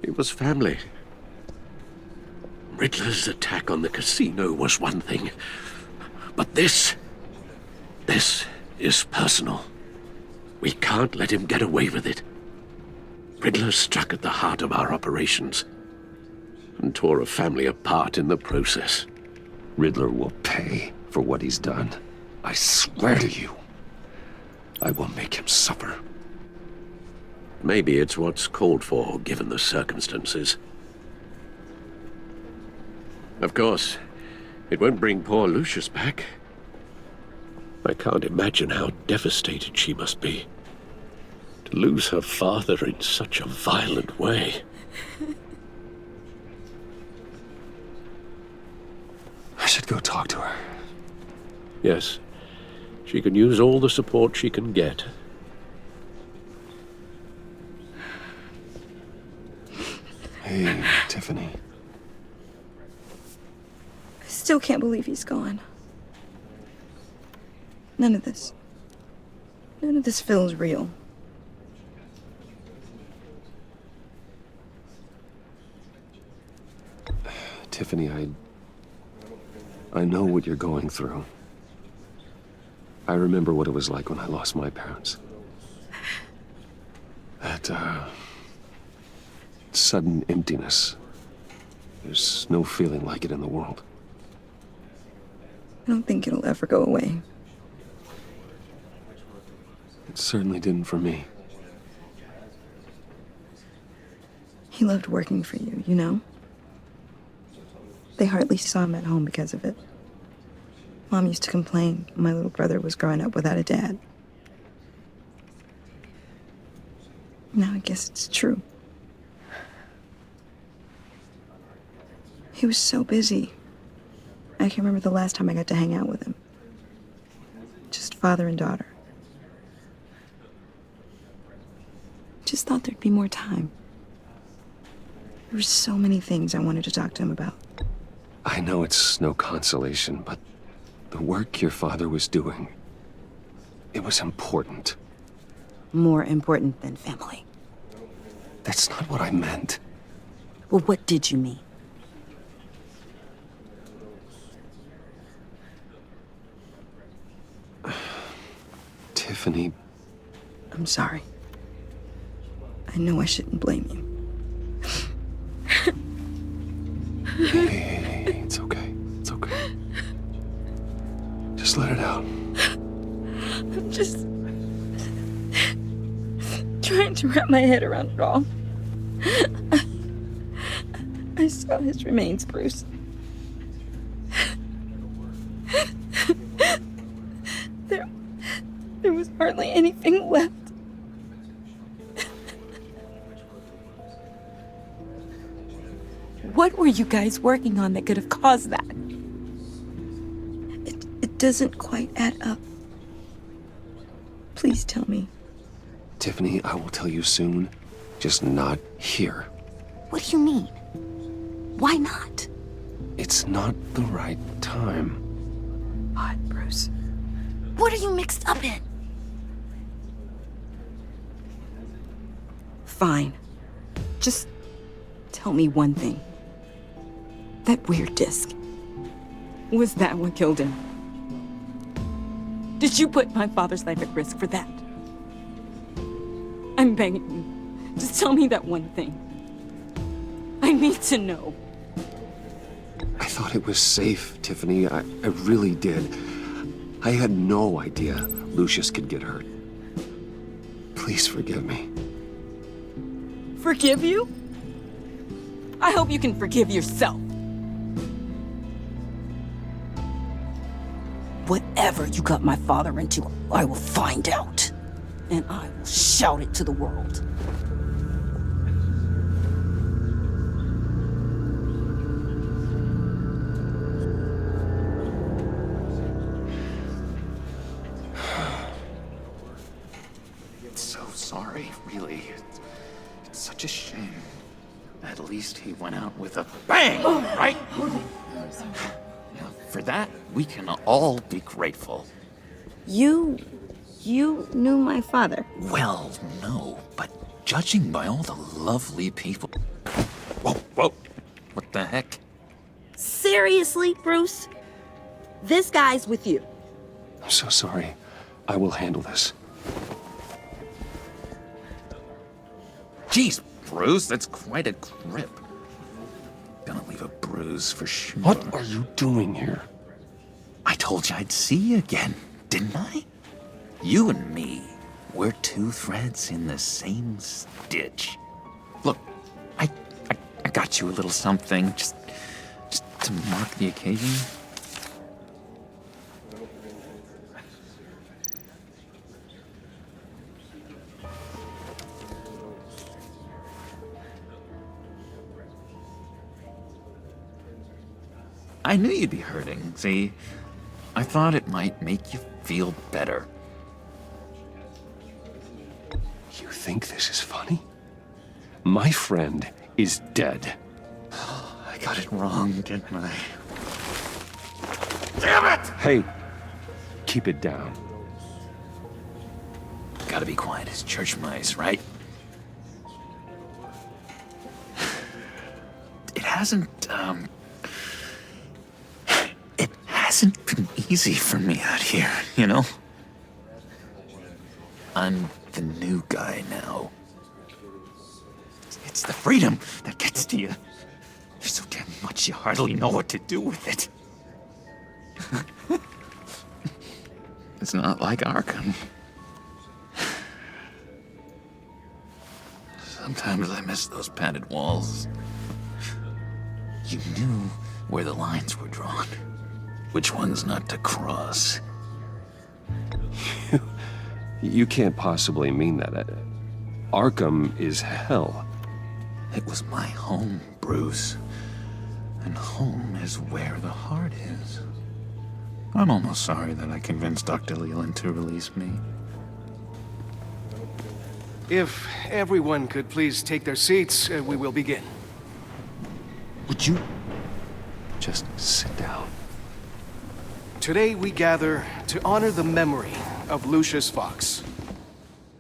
It was family. Riddler's attack on the casino was one thing, but this is personal. We can't let him get away with it. Riddler struck at the heart of our operations and tore a family apart in the process. Riddler will pay for what he's done. I swear to you, I will make him suffer. Maybe it's what's called for, given the circumstances. Of course, it won't bring poor Lucius back. I can't imagine how devastated she must be. To lose her father in such a violent way. Yes, she can use all the support she can get. Hey, Tiffany. I still can't believe he's gone. None of this feels real. Tiffany, I know what you're going through. I remember what it was like when I lost my parents. That, sudden emptiness. There's no feeling like it in the world. I don't think it'll ever go away. It certainly didn't for me. He loved working for you, you know? They hardly saw him at home because of it. Mom used to complain my little brother was growing up without a dad. Now I guess it's true. He was so busy. I can't remember the last time I got to hang out with him. Just father and daughter. Just thought there'd be more time. There were so many things I wanted to talk to him about. I know it's no consolation, but the work your father was doing, it was important. More important than family. That's not what I meant. Well, what did you mean? Tiffany. I'm sorry. I know I shouldn't blame you. Hey, it's okay. It's okay. Just let it out. I'm just trying to wrap my head around it all. I saw his remains, Bruce. There was hardly anything left. What were you guys working on that could have caused that? It doesn't quite add up. Please tell me. Tiffany, I will tell you soon. Just not here. What do you mean? Why not? It's not the right time. What, Bruce? What are you mixed up in? Fine. Just tell me one thing. That weird disc. Was that what killed him? Did you put my father's life at risk for that? I'm begging you. Just tell me that one thing. I need to know. I thought it was safe, Tiffany. I really did. I had no idea Lucius could get hurt. Please forgive me. Forgive you? I hope you can forgive yourself. Whatever you got my father into, I will find out. And I will shout it to the world. So sorry, really. It's such a shame. At least he went out with a bang, right? For that, we can all be grateful. You knew my father? Well, no, but judging by all the lovely people... Whoa. What the heck? Seriously, Bruce? This guy's with you. I'm so sorry. I will handle this. Jeez, Bruce, that's quite a grip. Gonna leave a bruise for sure. What are you doing here? I told you I'd see you again, didn't I? You and me, we're two threads in the same stitch. Look, I got you a little something, just to mark the occasion. I knew you'd be hurting. See, I thought it might make you feel better. You think this is funny? My friend is dead. I got it wrong, didn't I? Damn it! Hey, keep it down. Gotta be quiet as church mice, right? It hasn't been easy for me out here, you know? I'm the new guy now. It's the freedom that gets to you. There's so damn much you hardly know what to do with it. It's not like Arkham. Sometimes I miss those padded walls. You knew where the lines were drawn. Which ones not to cross. You can't possibly mean that. Arkham is hell. It was my home, Bruce. And home is where the heart is. I'm almost sorry that I convinced Dr. Leland to release me. If everyone could please take their seats, we will begin. Would you just sit down? Today we gather to honor the memory of Lucius Fox.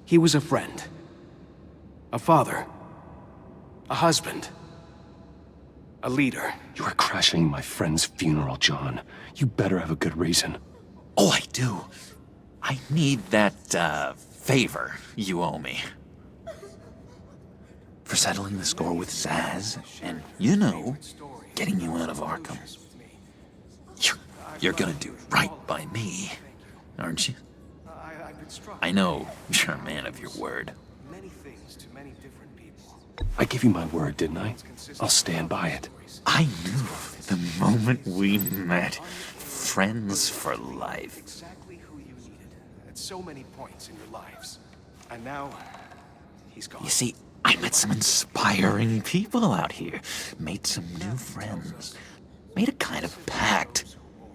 He was a friend, a father, a husband, a leader. You are crashing my friend's funeral, John. You better have a good reason. Oh, I do. I need that, favor you owe me. For settling the score with Zaz, and, you know, getting you out of Arkham. You're gonna do right by me, aren't you? I know you're a man of your word. I gave you my word, didn't I? I'll stand by it. I knew the moment we met. Friends for life. Exactly who you needed at so many points in your lives. And now, he's gone. You see, I met some inspiring people out here. Made some new friends. Made a kind of pact.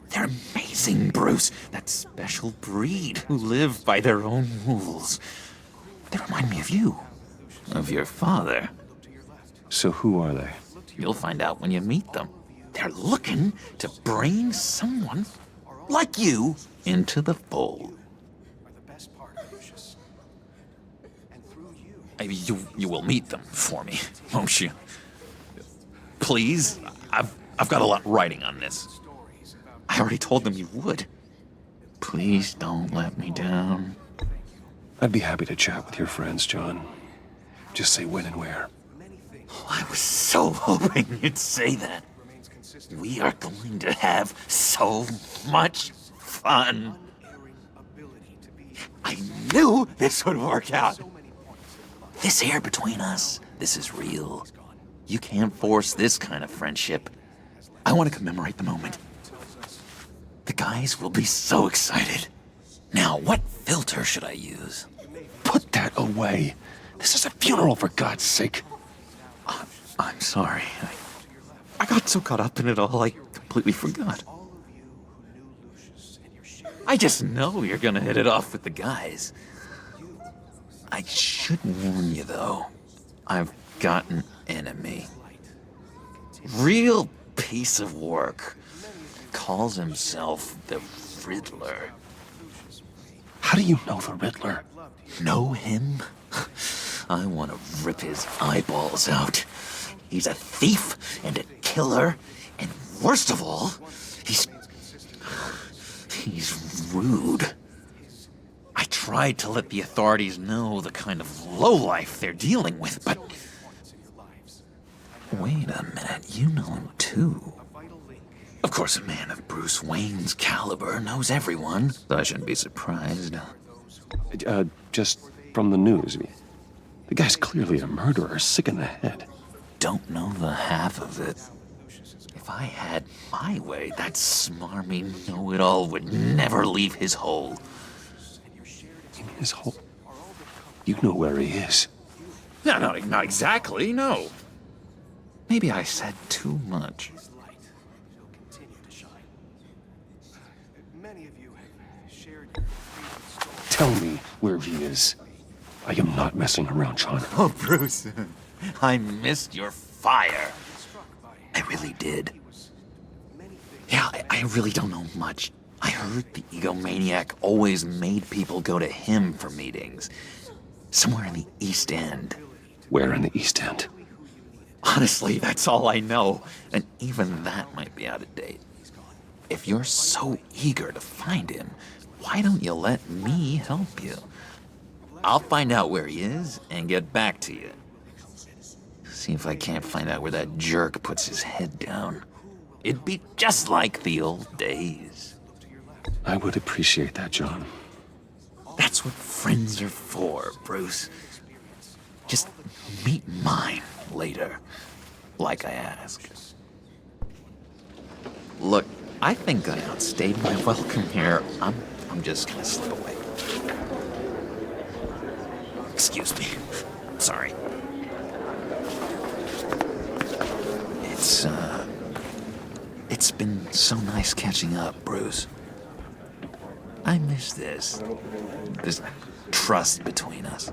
They're amazing, Bruce. That special breed who live by their own rules. They remind me of you. Of your father. So who are they? You'll find out when you meet them. They're looking to bring someone like you into the fold. You will meet them for me, won't you? Please? I've got a lot writing on this. I already told them you would. Please don't let me down. I'd be happy to chat with your friends, John. Just say when and where. Oh, I was so hoping you'd say that. We are going to have so much fun. I knew this would work out. This air between us, this is real. You can't force this kind of friendship. I want to commemorate the moment. The guys will be so excited. Now, what filter should I use? Put that away. This is a funeral, for God's sake. I'm sorry. I got so caught up in it all, I completely forgot. I just know you're gonna hit it off with the guys. I should warn you, though. I've got an enemy. Real piece of work. Calls himself the Riddler. How do you know the Riddler? Know him? I want to rip his eyeballs out. He's a thief and a killer, and worst of all, he's rude. I tried to let the authorities know the kind of lowlife they're dealing with, but... Wait a minute, you know him too. Of course, a man of Bruce Wayne's caliber knows everyone, so I shouldn't be surprised. Just from the news. The guy's clearly a murderer, sick in the head. Don't know the half of it. If I had my way, that smarmy know-it-all would never leave his hole. You mean his hole? You know where he is. No, not exactly, no. Maybe I said too much. Tell me where he is. I am not messing around, John. Oh, Bruce, I missed your fire. I really did. Yeah, I really don't know much. I heard the egomaniac always made people go to him for meetings. Somewhere in the East End. Where in the East End? Honestly, that's all I know. And even that might be out of date. If you're so eager to find him, why don't you let me help you? I'll find out where he is and get back to you. See if I can't find out where that jerk puts his head down. It'd be just like the old days. I would appreciate that, John. That's what friends are for, Bruce. Just meet mine later, like I asked. Look, I think I outstayed my welcome here. I'm just gonna slip away. Excuse me. Sorry. It's been so nice catching up, Bruce. I miss this trust between us.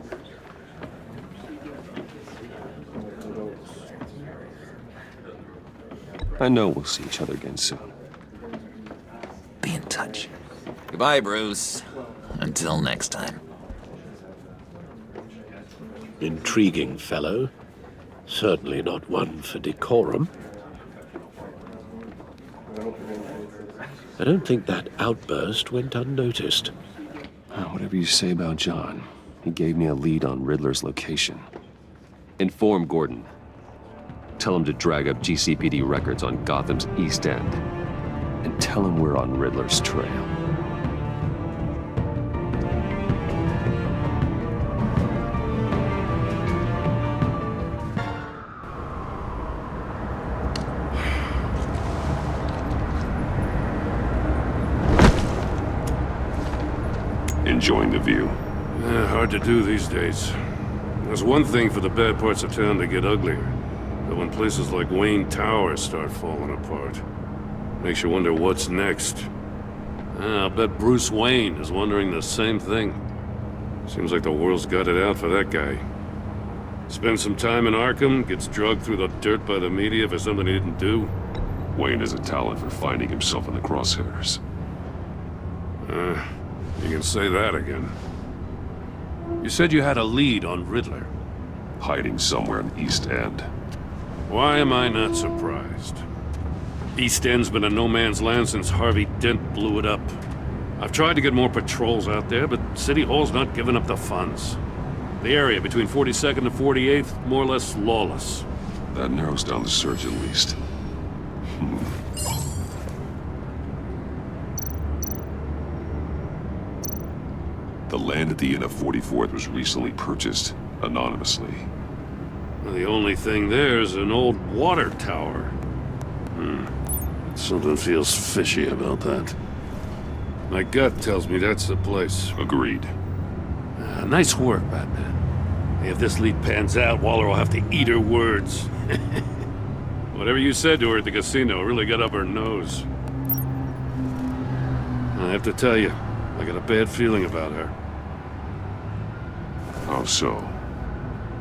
I know we'll see each other again soon. Be in touch. Goodbye, Bruce. Until next time. Intriguing fellow. Certainly not one for decorum. I don't think that outburst went unnoticed. Whatever you say about John, he gave me a lead on Riddler's location. Inform Gordon. Tell him to drag up GCPD records on Gotham's East End. And tell him we're on Riddler's trail. Enjoying the view. Hard to do these days. There's one thing for the bad parts of town to get uglier. But when places like Wayne Tower start falling apart, makes you wonder what's next. I'll bet Bruce Wayne is wondering the same thing. Seems like the world's got it out for that guy. Spends some time in Arkham, gets drugged through the dirt by the media for something he didn't do. Wayne has a talent for finding himself in the crosshairs. You can say that again. You said you had a lead on Riddler. Hiding somewhere in the East End. Why am I not surprised? East End's been a no-man's land since Harvey Dent blew it up. I've tried to get more patrols out there, but City Hall's not giving up the funds. The area between 42nd and 48th, more or less lawless. That narrows down the search at least. The land at the end of 44th was recently purchased, anonymously. The only thing there is an old water tower. Something feels fishy about that. My gut tells me that's the place. Agreed. Nice work, Batman. If this lead pans out, Waller will have to eat her words. Whatever you said to her at the casino really got up her nose. I have to tell you, I got a bad feeling about her. How so?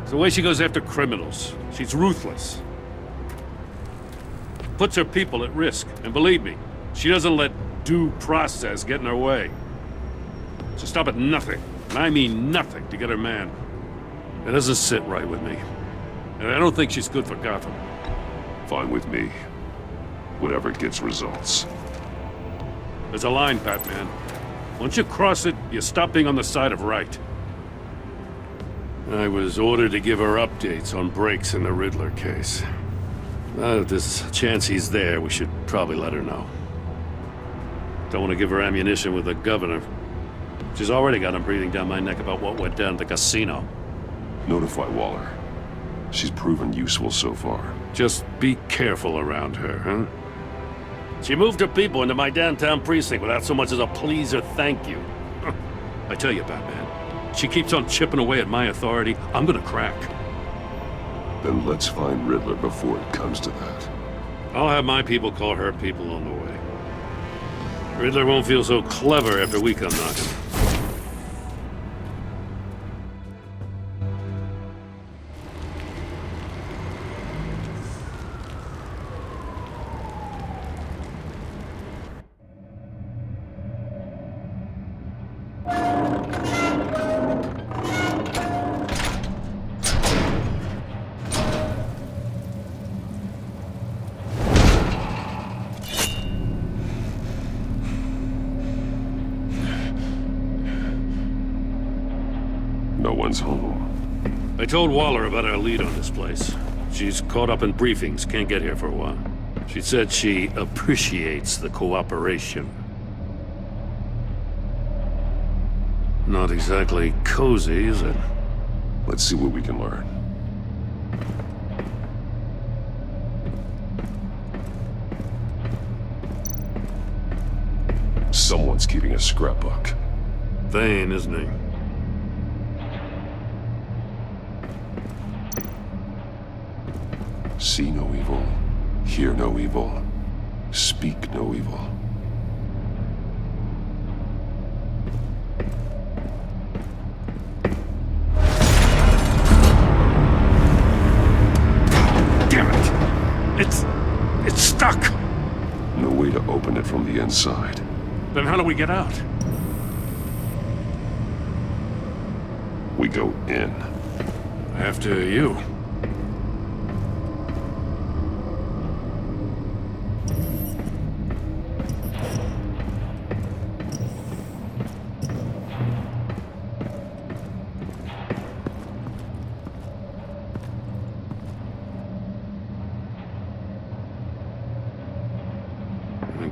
It's the way she goes after criminals. She's ruthless. Puts her people at risk. And believe me, she doesn't let due process get in her way. She'll stop at nothing, and I mean nothing, to get her man. It doesn't sit right with me. And I don't think she's good for Gotham. Fine with me. Whatever gets results. There's a line, Batman. Once you cross it, you stop being on the side of right. I was ordered to give her updates on breaks in the Riddler case. If there's a chance he's there, we should probably let her know. Don't want to give her ammunition with the governor. She's already got him breathing down my neck about what went down at the casino. Notify Waller. She's proven useful so far. Just be careful around her, huh? She moved her people into my downtown precinct without so much as a please or thank you. I tell you, Batman, she keeps on chipping away at my authority, I'm gonna crack. Then let's find Riddler before it comes to that. I'll have my people call her people on the way. Riddler won't feel so clever after we come knocking. No one's home. I told Waller about our lead on this place. She's caught up in briefings, can't get here for a while. She said she appreciates the cooperation. Not exactly cozy, is it? Let's see what we can learn. Someone's keeping a scrapbook. Vain, isn't he? See no evil, hear no evil, speak no evil. Damn it! It's stuck! No way to open it from the inside. Then how do we get out? We go in. After you.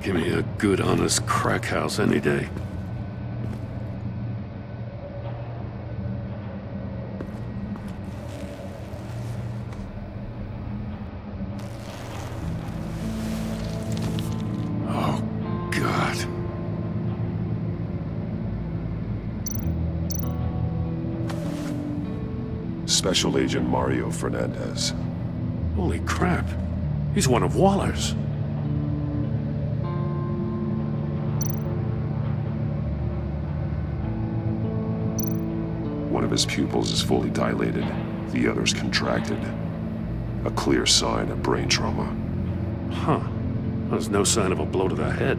Give me a good, honest crack house any day. Oh, God. Special Agent Mario Fernandez. Holy crap. He's one of Waller's. One of his pupils is fully dilated, the other's contracted. A clear sign of brain trauma. Huh. There's no sign of a blow to the head.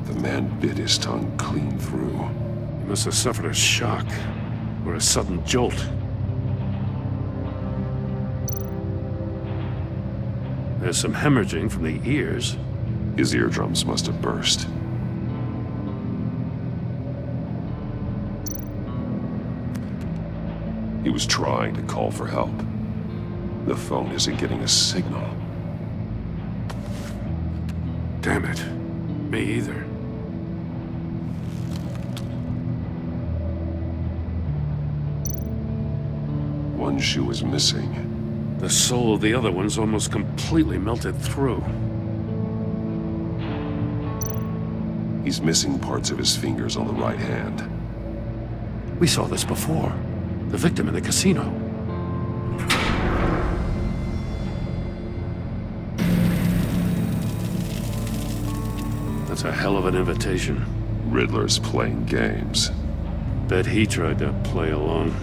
The man bit his tongue clean through. He must have suffered a shock, or a sudden jolt. There's some hemorrhaging from the ears. His eardrums must have burst. He was trying to call for help. The phone isn't getting a signal. Damn it. Me either. One shoe is missing. The sole of the other one's almost completely melted through. He's missing parts of his fingers on the right hand. We saw this before. The victim in the casino. That's a hell of an invitation. Riddler's playing games. Bet he tried to play along.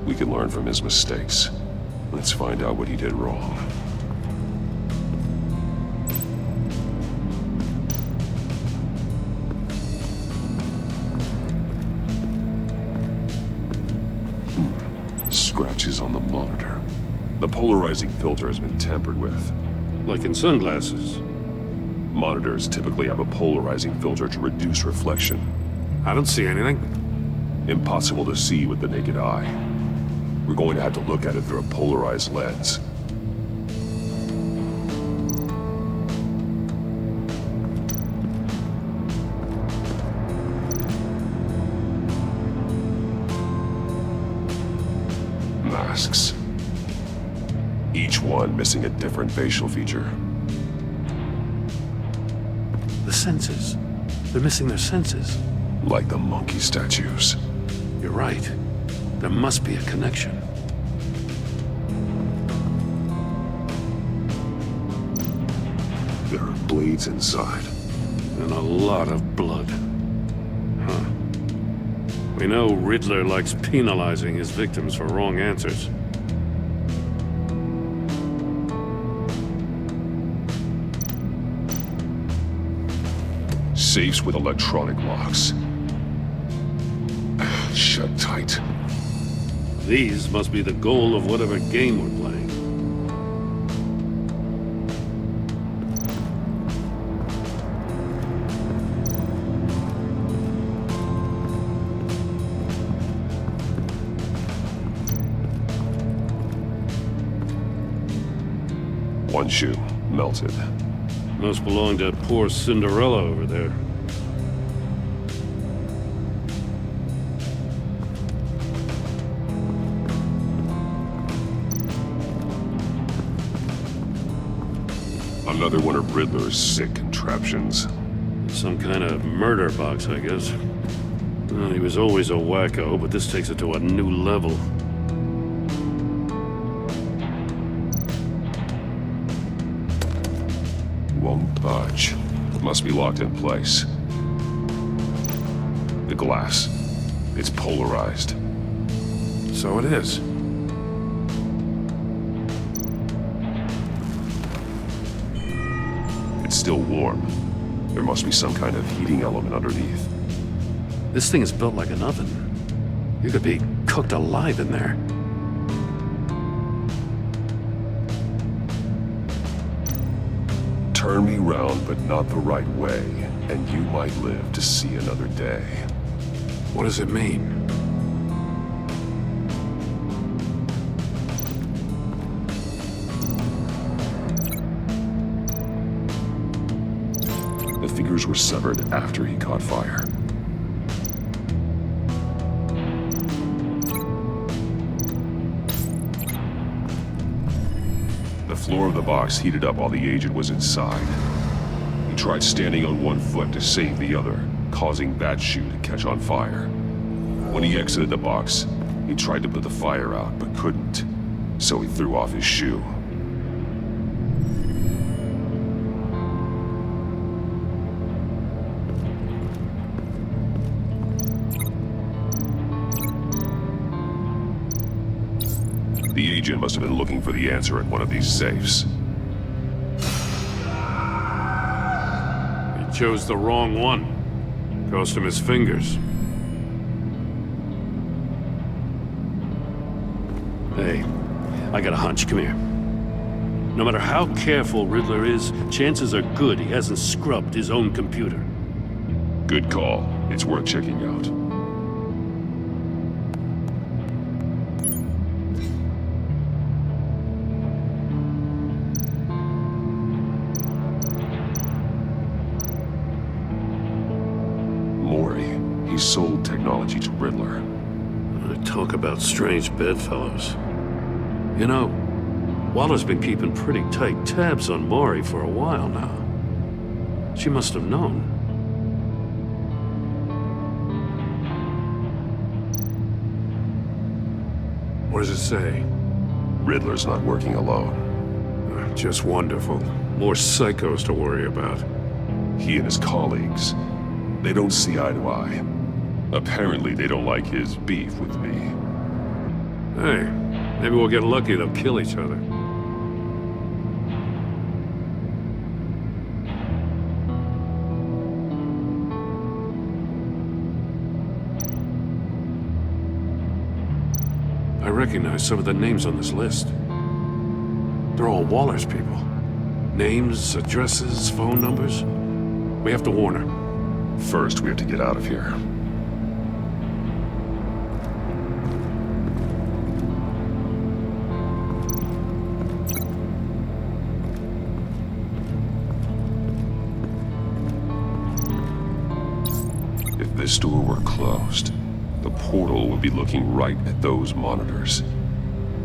We can learn from his mistakes. Let's find out what he did wrong. Scratches on the monitor. The polarizing filter has been tampered with. Like in sunglasses. Monitors typically have a polarizing filter to reduce reflection. I don't see anything. Impossible to see with the naked eye. We're going to have to look at it through a polarized lens. Masks. Each one missing a different facial feature. The senses. They're missing their senses. Like the monkey statues. You're right. There must be a connection. blades inside. And a lot of blood. Huh. We know Riddler likes penalizing his victims for wrong answers. Safes with electronic locks. Shut tight. These must be the goal of whatever game we're playing. One shoe, melted. Must belong to poor Cinderella over there. Another one of Riddler's sick contraptions. Some kind of murder box, I guess. Well, he was always a wacko, but this takes it to a new level. Won't budge. Must be locked in place. The glass. It's polarized. So it is. It's still warm. There must be some kind of heating element underneath. This thing is built like an oven. You could be cooked alive in there. Turn me round, but not the right way, and you might live to see another day. What does it mean? The fingers were severed after he caught fire. The floor of the box heated up while the agent was inside. He tried standing on one foot to save the other, causing that shoe to catch on fire. When he exited the box, he tried to put the fire out, but couldn't, so he threw off his shoe. The agent must have been looking for the answer in one of these safes. He chose the wrong one. Cost him his fingers. Hey, I got a hunch. Come here. No matter how careful Riddler is, chances are good he hasn't scrubbed his own computer. Good call. It's worth checking out. He sold technology to Riddler. Talk about strange bedfellows. You know, Waller's been keeping pretty tight tabs on Maury for a while now. She must have known. What does it say? Riddler's not working alone. Just wonderful. More psychos to worry about. He and his colleagues, they don't see eye to eye. Apparently, they don't like his beef with me. Hey, maybe we'll get lucky they'll kill each other. I recognize some of the names on this list. They're all Waller's people. Names, addresses, phone numbers. We have to warn her. First, we have to get out of here. If this door were closed, the portal would be looking right at those monitors.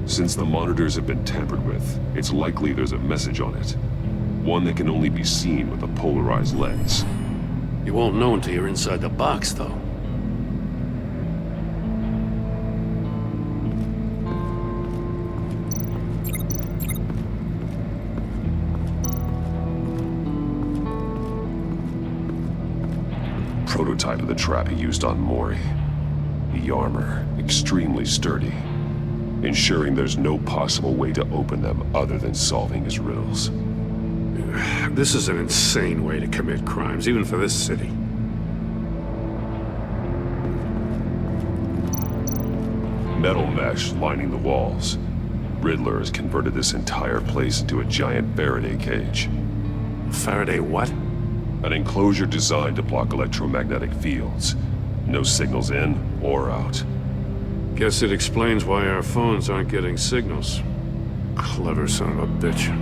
Since the monitors have been tampered with, it's likely there's a message on it. One that can only be seen with a polarized lens. You won't know until you're inside the box, though. prototype of the trap he used on Mori. The armor, extremely sturdy, ensuring there's no possible way to open them other than solving his riddles. This is an insane way to commit crimes, even for this city. Metal mesh lining the walls. Riddler has converted this entire place into a giant Faraday cage. Faraday what? An enclosure designed to block electromagnetic fields. No signals in or out. Guess it explains why our phones aren't getting signals. Clever son of a bitch.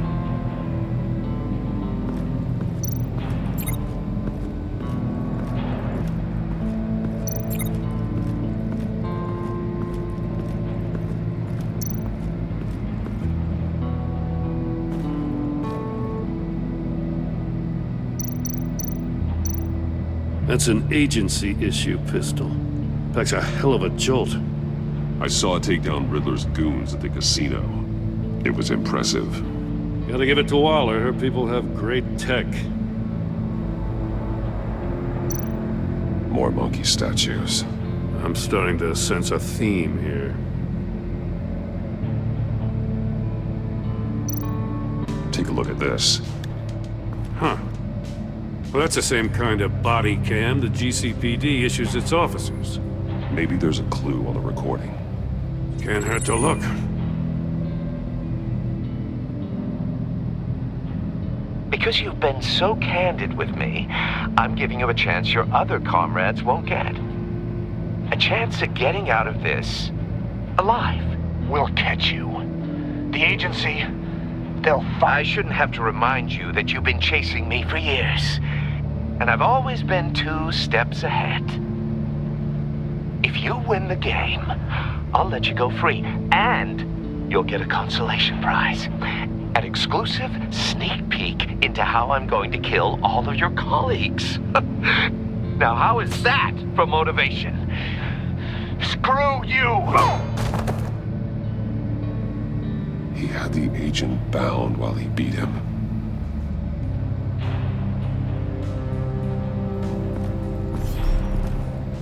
That's an agency-issue pistol. Packs a hell of a jolt. I saw it take down Riddler's goons at the casino. It was impressive. Gotta give it to Waller. Her people have great tech. More monkey statues. I'm starting to sense a theme here. Take a look at this. Huh. Well, that's the same kind of body cam the GCPD issues its officers. Maybe there's a clue on the recording. Can't hurt to look. Because you've been so candid with me, I'm giving you a chance your other comrades won't get. A chance at getting out of this alive. We'll catch you. The agency, they'll I shouldn't have to remind you that you've been chasing me for years. And I've always been 2 steps ahead. If you win the game, I'll let you go free. And you'll get a consolation prize. An exclusive sneak peek into how I'm going to kill all of your colleagues. Now, how is that for motivation? Screw you! He had the agent bound while he beat him.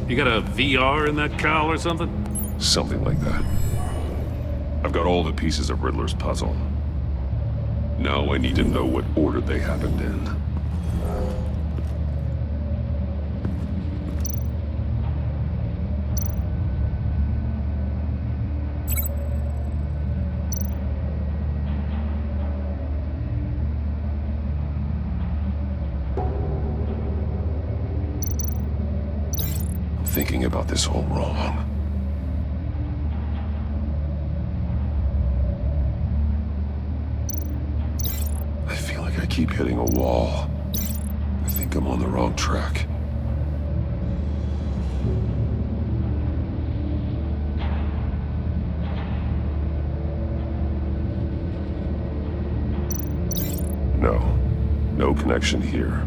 You got a VR in that cowl or something? Something like that. I've got all the pieces of Riddler's puzzle. Now I need to know what order they happened in. Thinking about this all wrong. I feel like I keep hitting a wall. I think I'm on the wrong track. No connection here.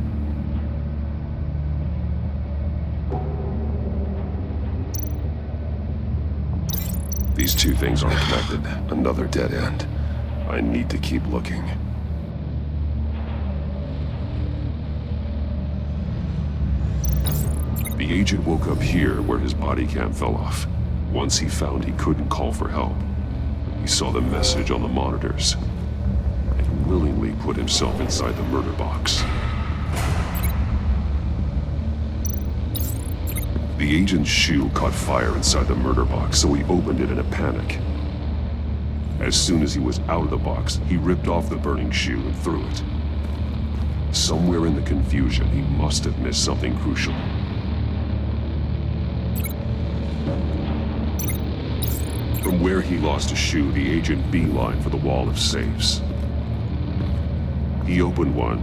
These 2 things aren't connected. Another dead end. I need to keep looking. The agent woke up here where his body cam fell off. Once he found he couldn't call for help, he saw the message on the monitors and willingly put himself inside the murder box. The agent's shoe caught fire inside the murder box, so he opened it in a panic. As soon as he was out of the box, he ripped off the burning shoe and threw it. Somewhere in the confusion, he must have missed something crucial. From where he lost a shoe, the agent beelined for the wall of safes. He opened one,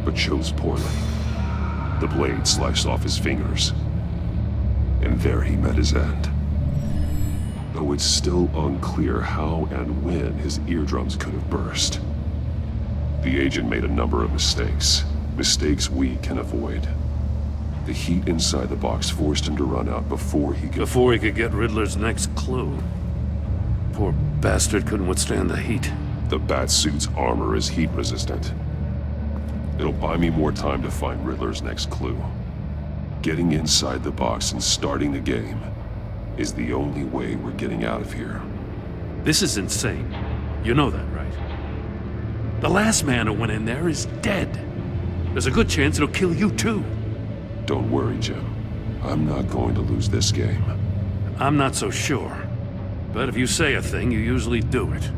but chose poorly. The blade sliced off his fingers. And there he met his end. Though it's still unclear how and when his eardrums could have burst. The agent made a number of mistakes. Mistakes we can avoid. The heat inside the box forced him to run out before he could get Riddler's next clue. Poor bastard couldn't withstand the heat. The Batsuit's armor is heat resistant. It'll buy me more time to find Riddler's next clue. Getting inside the box and starting the game is the only way we're getting out of here. This is insane. You know that, right? The last man who went in there is dead. There's a good chance it'll kill you too. Don't worry, Jim. I'm not going to lose this game. I'm not so sure. But if you say a thing, you usually do it.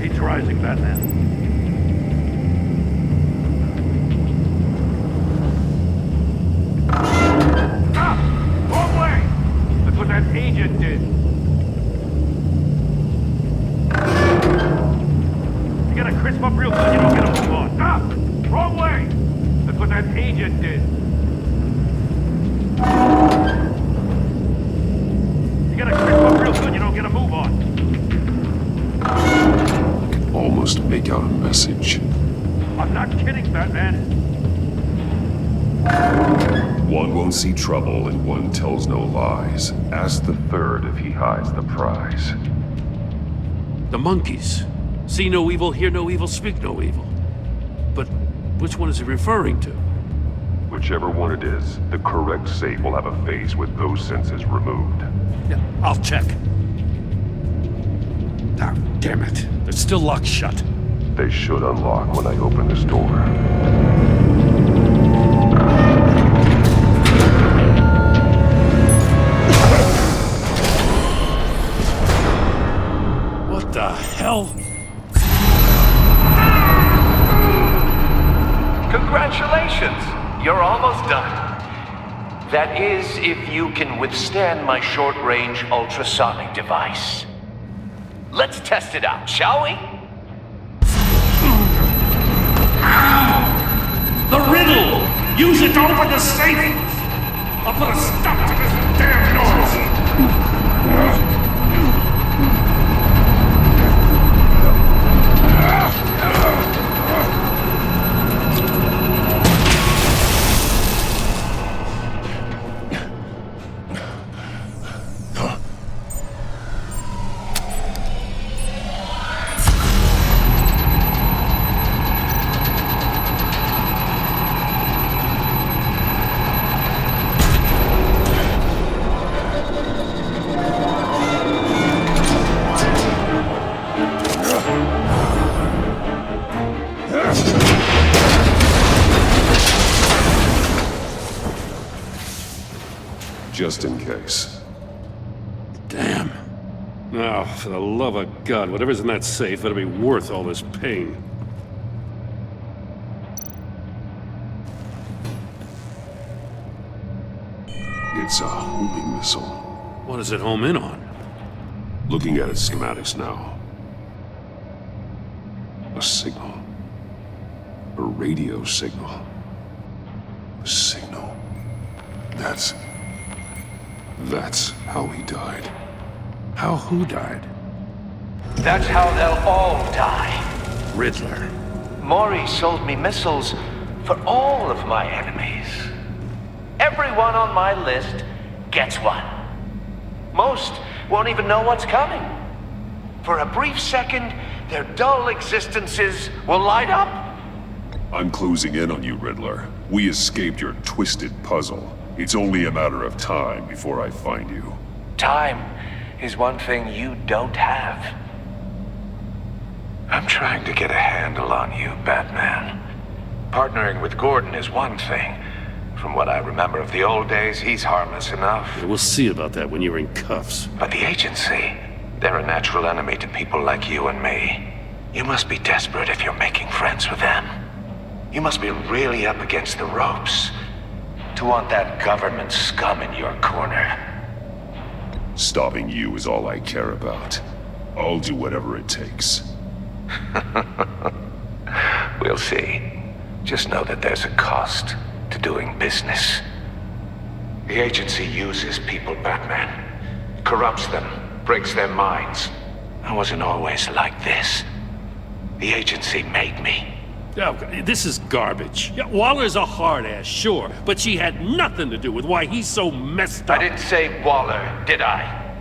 Heat's rising, Batman. Stop! Wrong way! That's what that agent did. You gotta crisp up real good, you don't get a move on. Stop! Wrong way! That's what that agent did. You gotta crisp up real good, you don't get a move on. I can almost make out a message. I'm not kidding, Batman. One won't see trouble and one tells no lies. Ask the third if he hides the prize. The monkeys. See no evil, hear no evil, speak no evil. But which one is he referring to? Whichever one it is, the correct safe will have a phase with those senses removed. Yeah, I'll check. Ah, damn it. They're still locked shut. They should unlock when I open this door. What the hell? Congratulations! You're almost done. That is, if you can withstand my short-range ultrasonic device. Let's test it out, shall we? The riddle! Use it to open the safe! I'll put a stop to this damn noise! Just in case. Damn. Oh, for the love of God, whatever's in that safe better be worth all this pain. It's a homing missile. What does it home in on? Looking at its schematics now. A signal. A radio signal. A signal. That's how he died. How who died? That's how they'll all die. Riddler. Maury sold me missiles for all of my enemies. Everyone on my list gets one. Most won't even know what's coming. For a brief second, their dull existences will light up. I'm closing in on you, Riddler. We escaped your twisted puzzle. It's only a matter of time before I find you. Time is one thing you don't have. I'm trying to get a handle on you, Batman. Partnering with Gordon is one thing. From what I remember of the old days, he's harmless enough. We'll see about that when you're in cuffs. But the agency, they're a natural enemy to people like you and me. You must be desperate if you're making friends with them. You must be really up against the ropes to want that government scum in your corner. Stopping you is all I care about. I'll do whatever it takes. We'll see. Just know that there's a cost to doing business. The agency uses people, Batman. Corrupts them, breaks their minds. I wasn't always like this. The agency made me. Oh, this is garbage. Yeah, Waller's a hard-ass, sure, but she had nothing to do with why he's so messed up. I didn't say Waller, did I?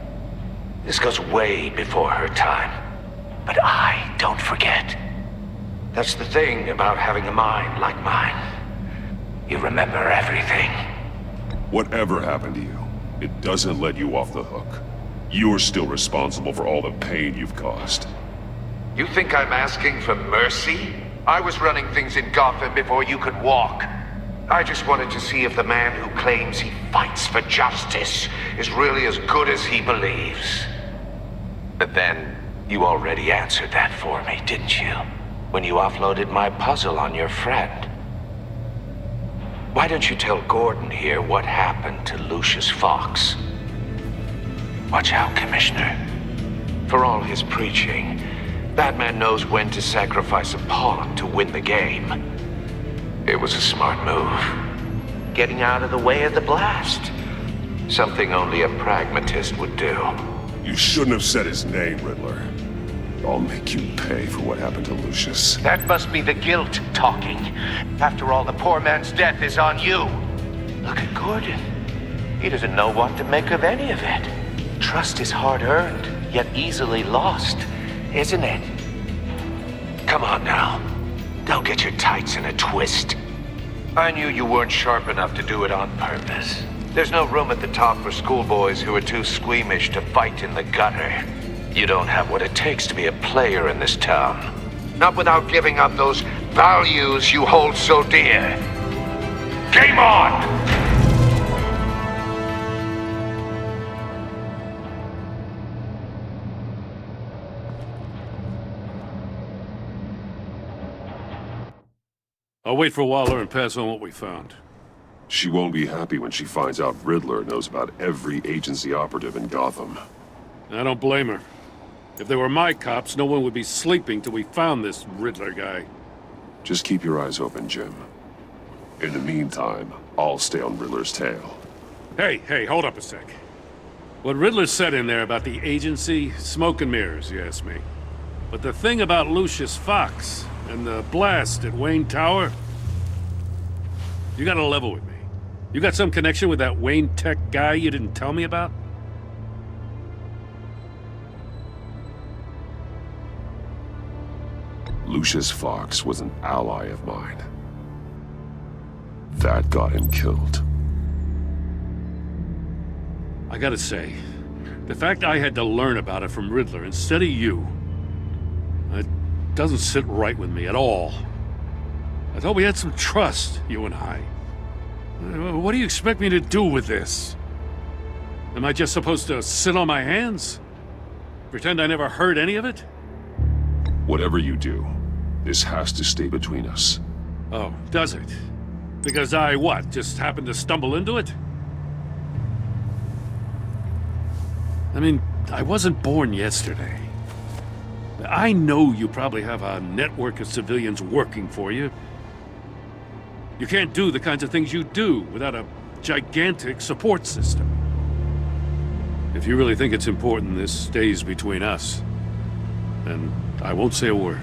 This goes way before her time. But I don't forget. That's the thing about having a mind like mine. You remember everything. Whatever happened to you, it doesn't let you off the hook. You're still responsible for all the pain you've caused. You think I'm asking for mercy? I was running things in Gotham before you could walk. I just wanted to see if the man who claims he fights for justice is really as good as he believes. But then, you already answered that for me, didn't you? When you offloaded my puzzle on your friend. Why don't you tell Gordon here what happened to Lucius Fox? Watch out, Commissioner. For all his preaching, Batman knows when to sacrifice a pawn to win the game. It was a smart move. Getting out of the way of the blast. Something only a pragmatist would do. You shouldn't have said his name, Riddler. I'll make you pay for what happened to Lucius. That must be the guilt talking. After all, the poor man's death is on you. Look at Gordon. He doesn't know what to make of any of it. Trust is hard-earned, yet easily lost, isn't it? Come on now. Don't get your tights in a twist. I knew you weren't sharp enough to do it on purpose. There's no room at the top for schoolboys who are too squeamish to fight in the gutter. You don't have what it takes to be a player in this town. Not without giving up those values you hold so dear. Game on! I'll wait for Waller and pass on what we found. She won't be happy when she finds out Riddler knows about every agency operative in Gotham. I don't blame her. If they were my cops, no one would be sleeping till we found this Riddler guy. Just keep your eyes open, Jim. In the meantime, I'll stay on Riddler's tail. Hey, hold up a sec. What Riddler said in there about the agency, smoke and mirrors, you ask me. But the thing about Lucius Fox and the blast at Wayne Tower, you gotta level with me. You got some connection with that Wayne Tech guy you didn't tell me about? Lucius Fox was an ally of mine. That got him killed. I gotta say, the fact I had to learn about it from Riddler instead of you, it doesn't sit right with me at all. I thought we had some trust, you and I. What do you expect me to do with this? Am I just supposed to sit on my hands? Pretend I never heard any of it? Whatever you do, this has to stay between us. Oh, does it? Because I, what, just happened to stumble into it? I mean, I wasn't born yesterday. I know you probably have a network of civilians working for you. You can't do the kinds of things you do without a gigantic support system. If you really think it's important this stays between us, then I won't say a word.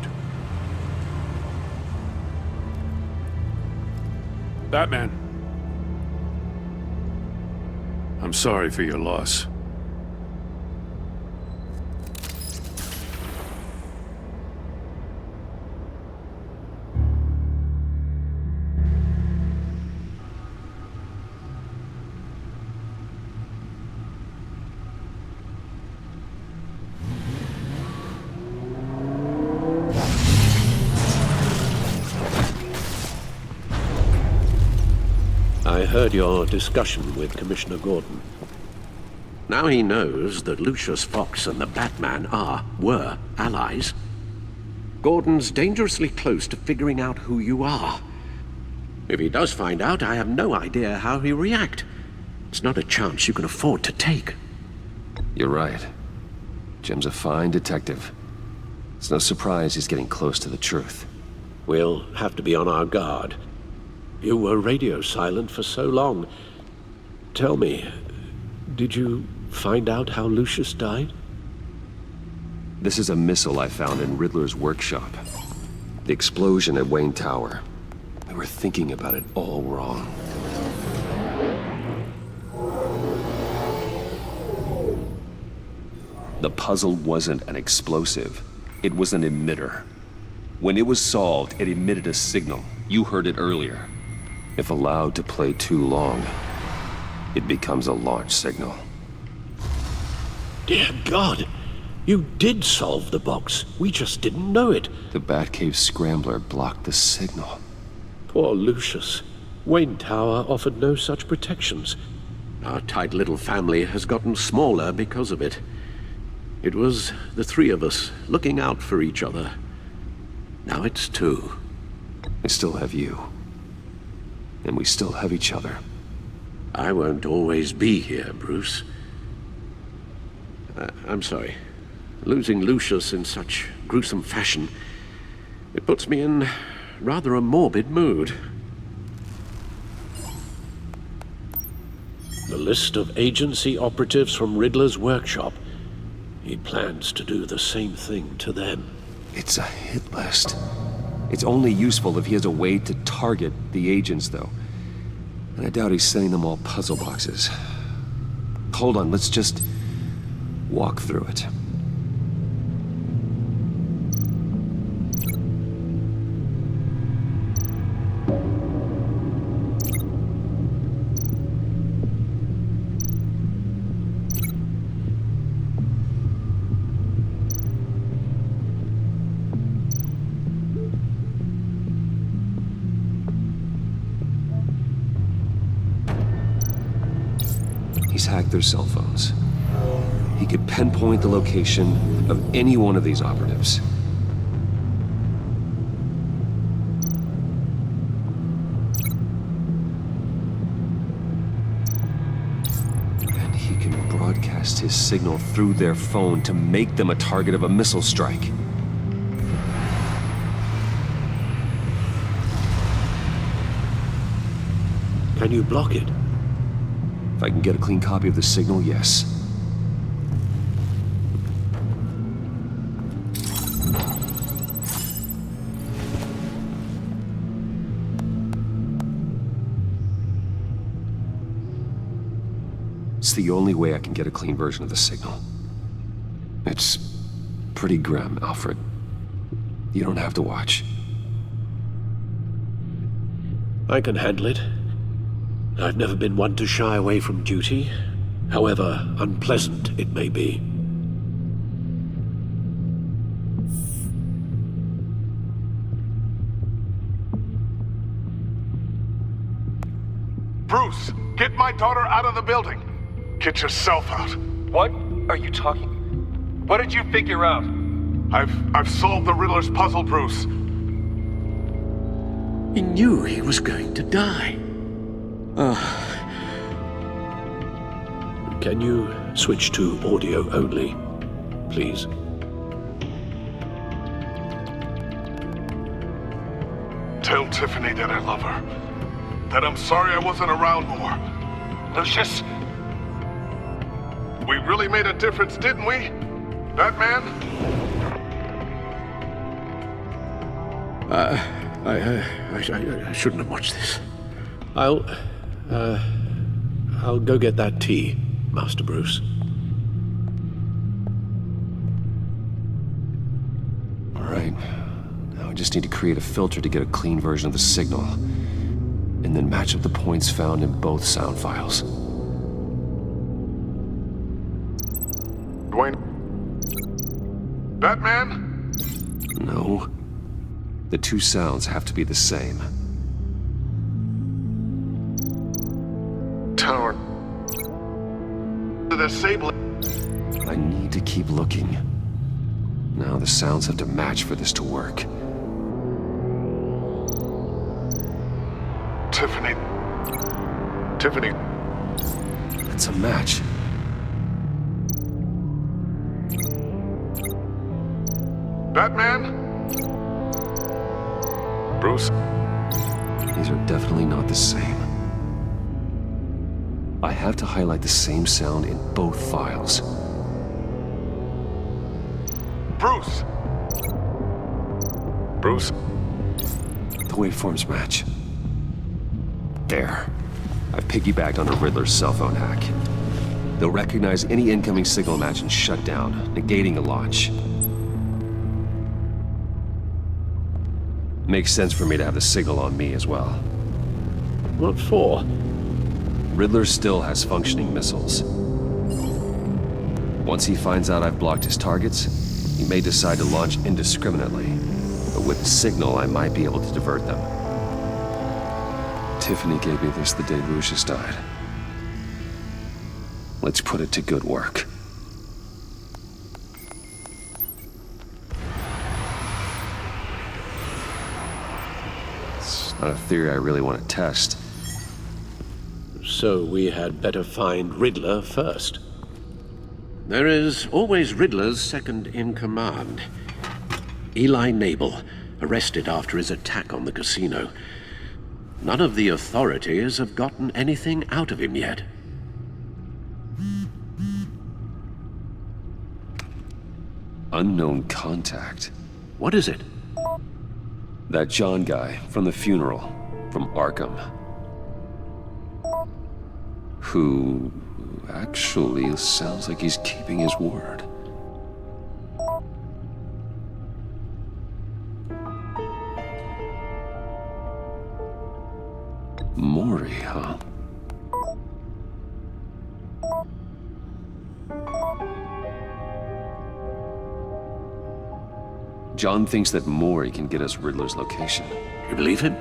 Batman. I'm sorry for your loss. I heard your discussion with Commissioner Gordon. Now he knows that Lucius Fox and the Batman were allies. Gordon's dangerously close to figuring out who you are. If he does find out, I have no idea how he'll react. It's not a chance you can afford to take. You're right. Jim's a fine detective. It's no surprise he's getting close to the truth. We'll have to be on our guard. You were radio silent for so long. Tell me, did you find out how Lucius died? This is a missile I found in Riddler's workshop. The explosion at Wayne Tower. We were thinking about it all wrong. The puzzle wasn't an explosive. It was an emitter. When it was solved, it emitted a signal. You heard it earlier. If allowed to play too long, it becomes a launch signal. Dear God, you did solve the box. We just didn't know it. The Batcave scrambler blocked the signal. Poor Lucius. Wayne Tower offered no such protections. Our tight little family has gotten smaller because of it. It was the three of us looking out for each other. Now it's two. I still have you. And we still have each other. I won't always be here, Bruce. I'm sorry. Losing Lucius in such gruesome fashion, it puts me in rather a morbid mood. The list of agency operatives from Riddler's workshop. He plans to do the same thing to them. It's a hit list. It's only useful if he has a way to target the agents, though. And I doubt he's sending them all puzzle boxes. Hold on, let's just walk through it. He's hacked their cell phones. He could pinpoint the location of any one of these operatives. And he can broadcast his signal through their phone to make them a target of a missile strike. Can you block it? If I can get a clean copy of the signal, yes. It's the only way I can get a clean version of the signal. It's pretty grim, Alfred. You don't have to watch. I can handle it. I've never been one to shy away from duty, however unpleasant it may be. Bruce, get my daughter out of the building. Get yourself out. What are you talking? What did you figure out? I've solved the Riddler's puzzle, Bruce. He knew he was going to die. Can you switch to audio only, please? Tell Tiffany that I love her. That I'm sorry I wasn't around more. Lucius? We really made a difference, didn't we? Batman? I shouldn't have watched this. I'll go get that tea, Master Bruce. All right. Now I just need to create a filter to get a clean version of the signal, and then match up the points found in both sound files. Dwayne? Batman? No. The two sounds have to be the same. Tower. To disable it. I need to keep looking. Now the sounds have to match for this to work. Tiffany. Tiffany. That's a match. Batman? Bruce? These are definitely not the same. I have to highlight the same sound in both files. Bruce! Bruce? The waveforms match. There. I've piggybacked on a Riddler's cell phone hack. They'll recognize any incoming signal match and shut down, negating a launch. Makes sense for me to have the signal on me as well. What for? Riddler still has functioning missiles. Once he finds out I've blocked his targets, he may decide to launch indiscriminately. But with the signal, I might be able to divert them. Tiffany gave me this the day Lucius died. Let's put it to good work. It's not a theory I really want to test. So we had better find Riddler first. There is always Riddler's second in command. Eli Nabel, arrested after his attack on the casino. None of the authorities have gotten anything out of him yet. Unknown contact. What is it? That John guy from the funeral, from Arkham. Who actually sounds like he's keeping his word. Maury, huh? John thinks that Maury can get us Riddler's location. You believe him?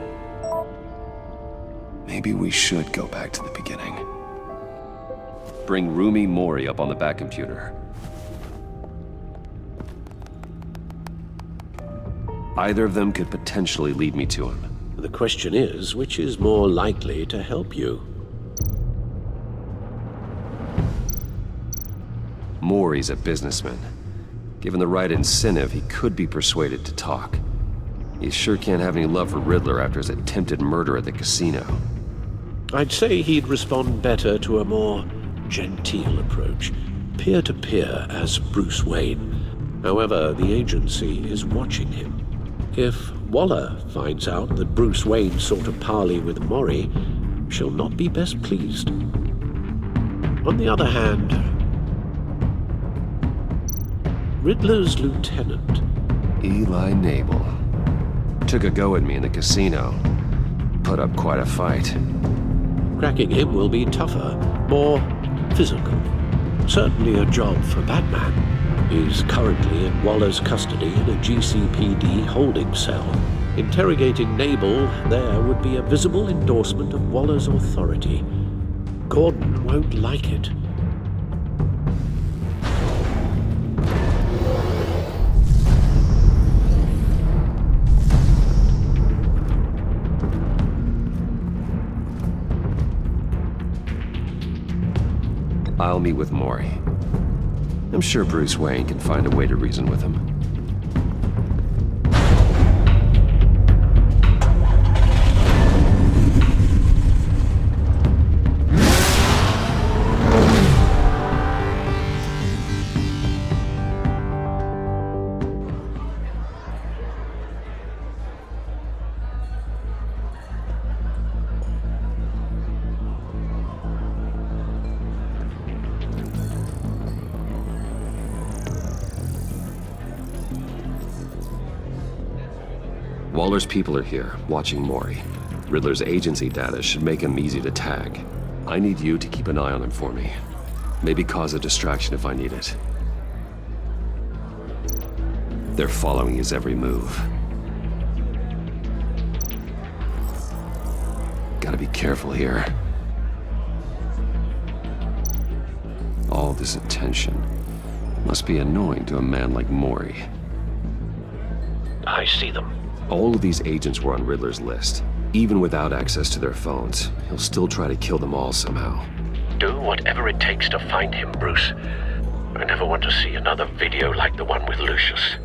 Maybe we should go back to the beginning. Bring Roomy Maury up on the back computer. Either of them could potentially lead me to him. The question is, which is more likely to help you? Maury's a businessman. Given the right incentive, he could be persuaded to talk. He sure can't have any love for Riddler after his attempted murder at the casino. I'd say he'd respond better to a more genteel approach, peer-to-peer as Bruce Wayne. However, the agency is watching him. If Waller finds out that Bruce Wayne sought a parley with Maury, she'll not be best pleased. On the other hand, Riddler's lieutenant, Eli Nabel, took a go at me in the casino. Put up quite a fight. Cracking him will be tougher, more physical. Certainly a job for Batman. He's currently in Waller's custody in a GCPD holding cell. Interrogating Nabel there would be a visible endorsement of Waller's authority. Gordon won't like it. I'll meet with Maury. I'm sure Bruce Wayne can find a way to reason with him. Waller's people are here, watching Maury. Riddler's agency data should make him easy to tag. I need you to keep an eye on him for me. Maybe cause a distraction if I need it. They're following his every move. Gotta be careful here. All this attention must be annoying to a man like Maury. I see them. All of these agents were on Riddler's list. Even without access to their phones, he'll still try to kill them all somehow. Do whatever it takes to find him, Bruce. I never want to see another video like the one with Lucius.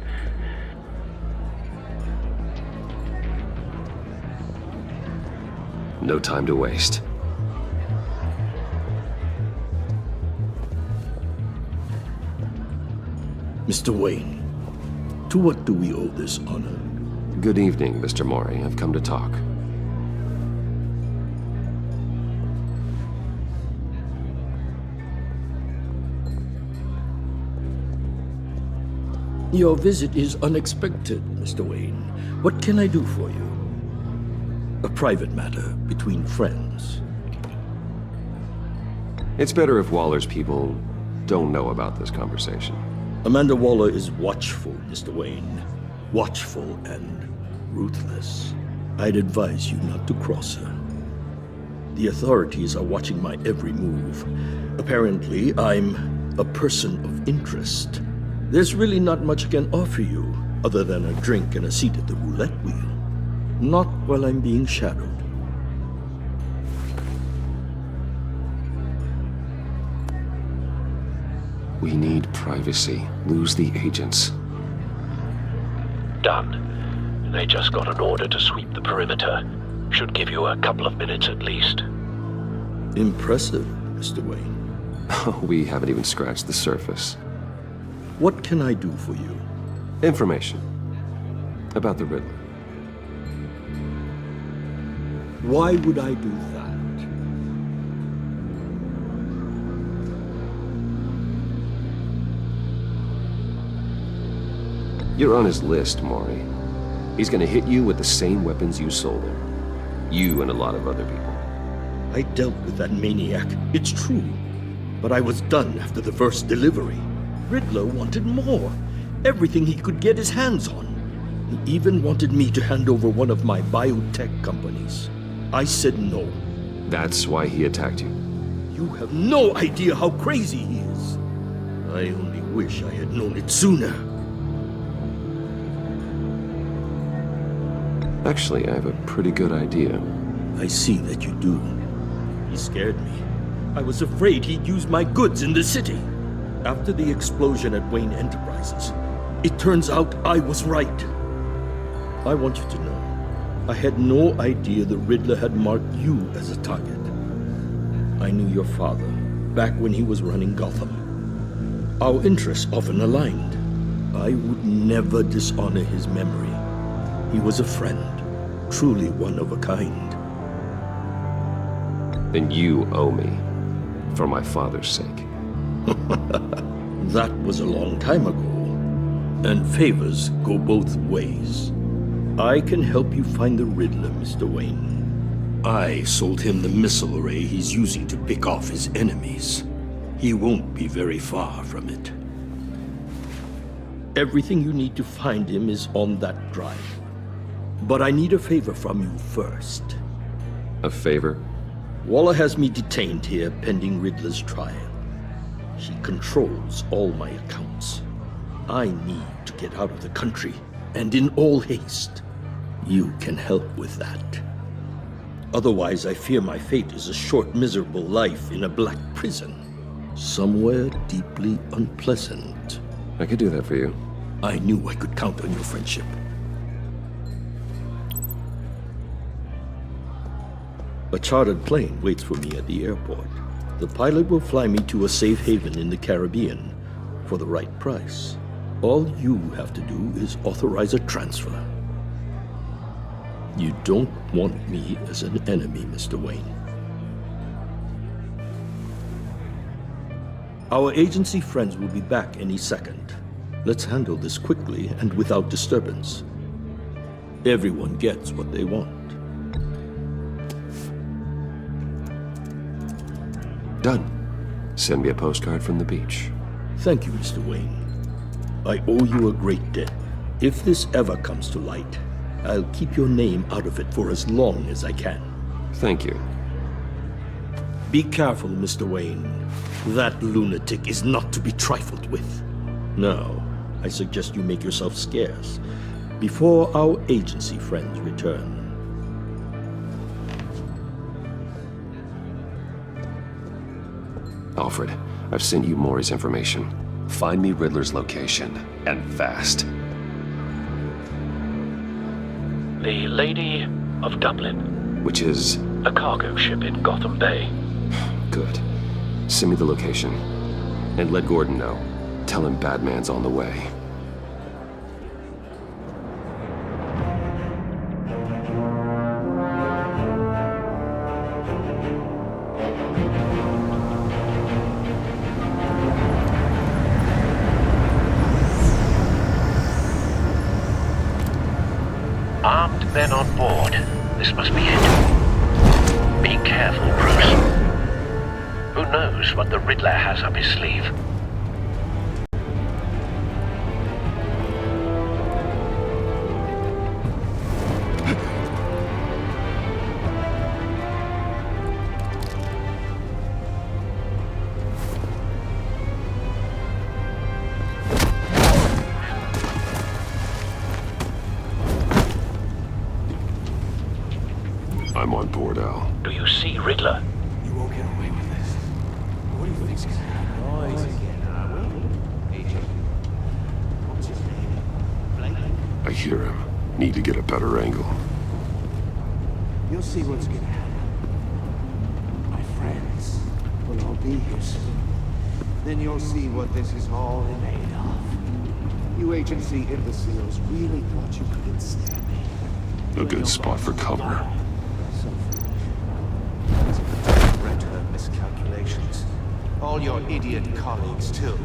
No time to waste. Mr. Wayne, to what do we owe this honor? Good evening, Mr. Maury. I've come to talk. Your visit is unexpected, Mr. Wayne. What can I do for you? A private matter between friends. It's better if Waller's people don't know about this conversation. Amanda Waller is watchful, Mr. Wayne. Watchful and ruthless. I'd advise you not to cross her. The authorities are watching my every move. Apparently, I'm a person of interest. There's really not much I can offer you, other than a drink and a seat at the roulette wheel. Not while I'm being shadowed. We need privacy. Lose the agents. Done. They just got an order to sweep the perimeter. Should give you a couple of minutes at least. Impressive, Mr. Wayne. We haven't even scratched the surface. What can I do for you? Information. About the Riddler. Why would I do that? You're on his list, Maury. He's gonna hit you with the same weapons you sold him. You and a lot of other people. I dealt with that maniac, it's true. But I was done after the first delivery. Riddler wanted more. Everything he could get his hands on. He even wanted me to hand over one of my biotech companies. I said no. That's why he attacked you. You have no idea how crazy he is. I only wish I had known it sooner. Actually, I have a pretty good idea. I see that you do. He scared me. I was afraid he'd use my goods in the city. After the explosion at Wayne Enterprises, it turns out I was right. I want you to know, I had no idea the Riddler had marked you as a target. I knew your father back when he was running Gotham. Our interests often aligned. I would never dishonor his memory. He was a friend, truly one of a kind. Then you owe me, for my father's sake. That was a long time ago, and favors go both ways. I can help you find the Riddler, Mr. Wayne. I sold him the missile array he's using to pick off his enemies. He won't be very far from it. Everything you need to find him is on that drive. But I need a favor from you first. A favor? Waller has me detained here pending Riddler's trial. She controls all my accounts. I need to get out of the country, and in all haste. You can help with that. Otherwise, I fear my fate is a short, miserable life in a black prison. Somewhere deeply unpleasant. I could do that for you. I knew I could count on your friendship. A chartered plane waits for me at the airport. The pilot will fly me to a safe haven in the Caribbean for the right price. All you have to do is authorize a transfer. You don't want me as an enemy, Mr. Wayne. Our agency friends will be back any second. Let's handle this quickly and without disturbance. Everyone gets what they want. Done. Send me a postcard from the beach. Thank you, Mr. Wayne. I owe you a great debt. If this ever comes to light, I'll keep your name out of it for as long as I can. Thank you. Be careful, Mr. Wayne. That lunatic is not to be trifled with. Now, I suggest you make yourself scarce before our agency friends return. Alfred, I've sent you Maury's information. Find me Riddler's location, and fast. The Lady of Dublin. Which is? A cargo ship in Gotham Bay. Good. Send me the location. And let Gordon know. Tell him Batman's on the way. Be careful, Bruce. Who knows what the Riddler has up his sleeve? I'm on board, Al. Do you see Riddler? You won't get away with this. What do you think's gonna happen? Noise again, are we? Agent. What's his name? Blake? I hear him. Need to get a better angle. You'll see what's gonna happen. My friends will all be here soon. Then you'll see what this is all made of. You agency imbeciles really thought you could ensnare me. A good spot for cover. Read her miscalculations. All your idiot colleagues, too.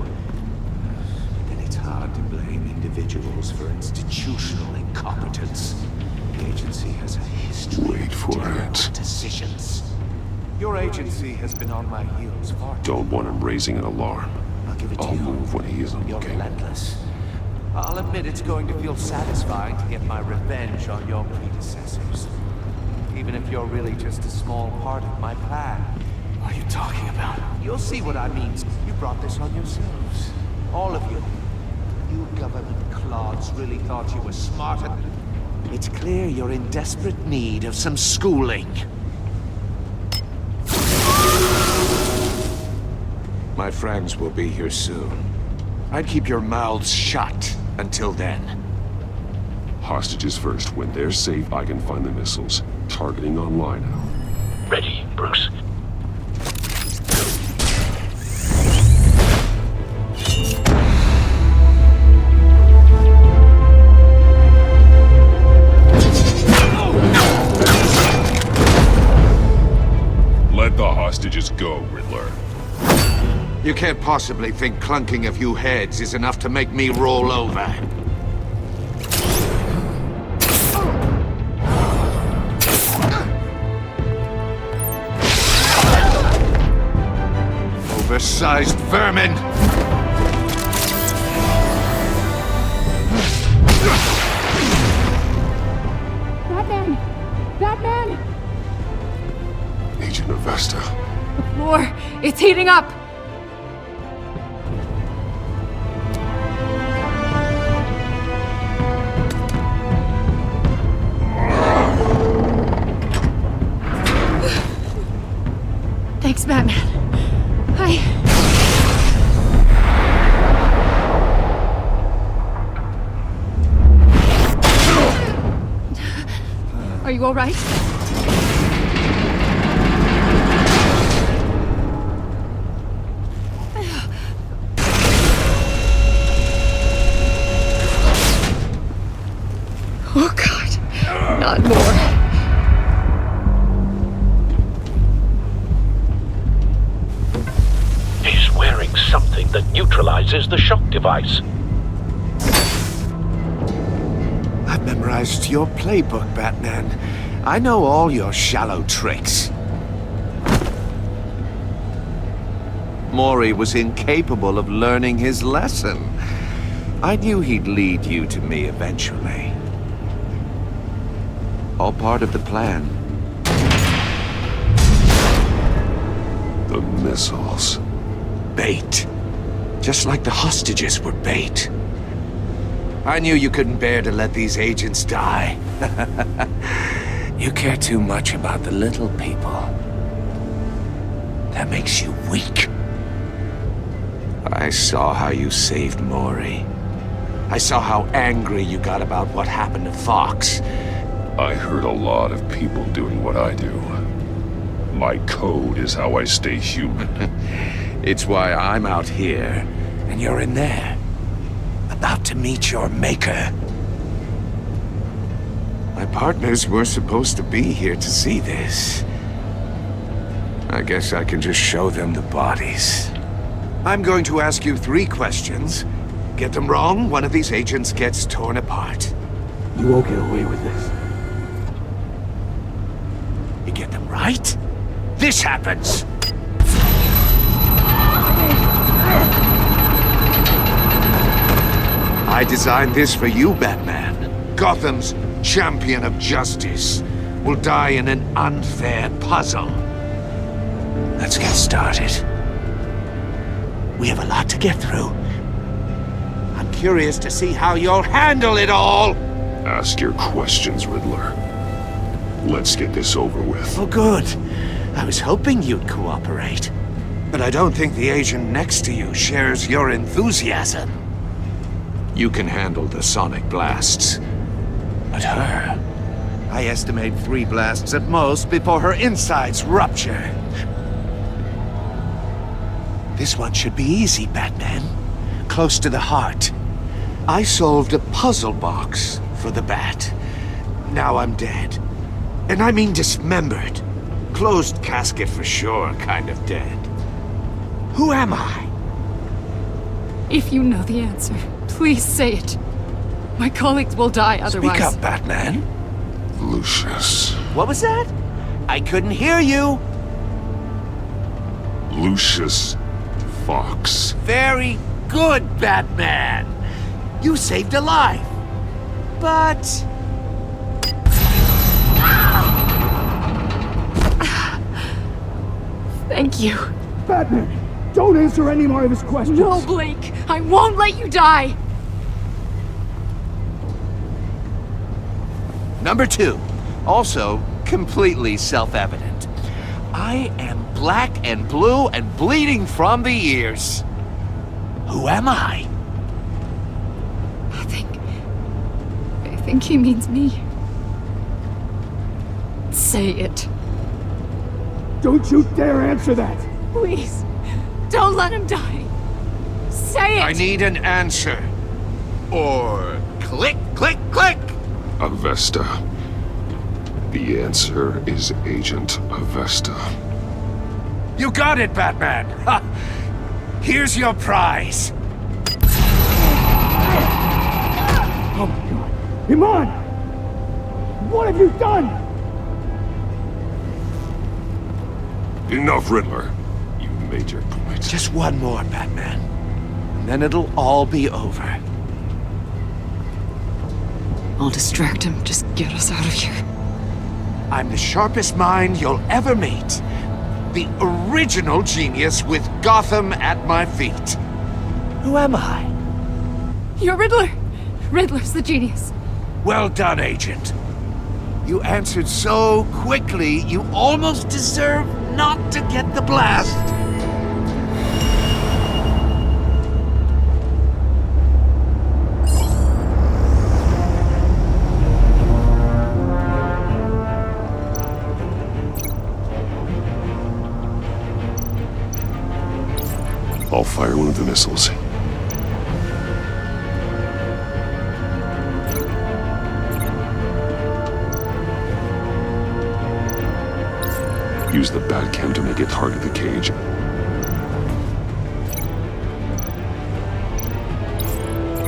And it's hard to blame individuals for institutional incompetence. The agency has a history Wait for it. decisions. Your agency has been on my heels far too Don't want him raising an alarm. I'll move when he isn't You're looking. relentless. I'll admit it's going to feel satisfying to get my revenge on your predecessors. Even if you're really just a small part of my plan. What are you talking about? You'll see what I mean. You brought this on yourselves. All of you. You government clods really thought you were smarter. It's clear you're in desperate need of some schooling. My friends will be here soon. I'd keep your mouths shut until then. Hostages first. When they're safe, I can find the missiles. Targeting online now. Ready, Bruce. Let the hostages go, Riddler. You can't possibly think clunking a few heads is enough to make me roll over. Oversized vermin! Batman! Batman! Agent Avesta. The floor, it's heating up! Thanks, Batman. Are you all right? Oh, God. Not more. He's wearing something that neutralizes the shock device. I've memorized your playbook, Batman. I know all your shallow tricks. Mori was incapable of learning his lesson. I knew he'd lead you to me eventually. All part of the plan. The missiles. Bait. Just like the hostages were bait. I knew you couldn't bear to let these agents die. You care too much about the little people. That makes you weak. I saw how you saved Mori. I saw how angry you got about what happened to Fox. I heard a lot of people doing what I do. My code is how I stay human. It's why I'm out here, and you're in there. About to meet your maker. My partners were supposed to be here to see this. I guess I can just show them the bodies. I'm going to ask you 3 questions. Get them wrong, one of these agents gets torn apart. You won't get away with this. You get them right, this happens. I designed this for you, Batman. Gotham's champion of justice will die in an unfair puzzle. Let's get started. We have a lot to get through. I'm curious to see how you'll handle it all. Ask your questions, Riddler. Let's get this over with. Oh, good. I was hoping you'd cooperate. But I don't think the agent next to you shares your enthusiasm. You can handle the sonic blasts. But her... I estimate 3 blasts at most before her insides rupture. This one should be easy, Batman. Close to the heart. I solved a puzzle box for the Bat. Now I'm dead. And I mean dismembered. Closed casket for sure, kind of dead. Who am I? If you know the answer, please say it. My colleagues will die otherwise. Speak up, Batman. Lucius. What was that? I couldn't hear you. Lucius Fox. Very good, Batman. You saved a life. But... Thank you. Batman, don't answer any more of his questions. No, Blake. I won't let you die. Number 2. Also completely self-evident. I am black and blue and bleeding from the ears. Who am I? I think he means me. Say it. Don't you dare answer that! Please, don't let him die. Say it! I need an answer. Or click, click, click! Avesta. The answer is Agent Avesta. You got it, Batman! Ha! Here's your prize. Oh my God! Iman! What have you done? Enough, Riddler. You made your point. Just one more, Batman. And then it'll all be over. I'll distract him. Just get us out of here. I'm the sharpest mind you'll ever meet. The original genius with Gotham at my feet. Who am I? You're Riddler. Riddler's the genius. Well done, Agent. You answered so quickly, you almost deserve not to get the blast. I'll fire one of the missiles. Use the Batcam to make it target the cage.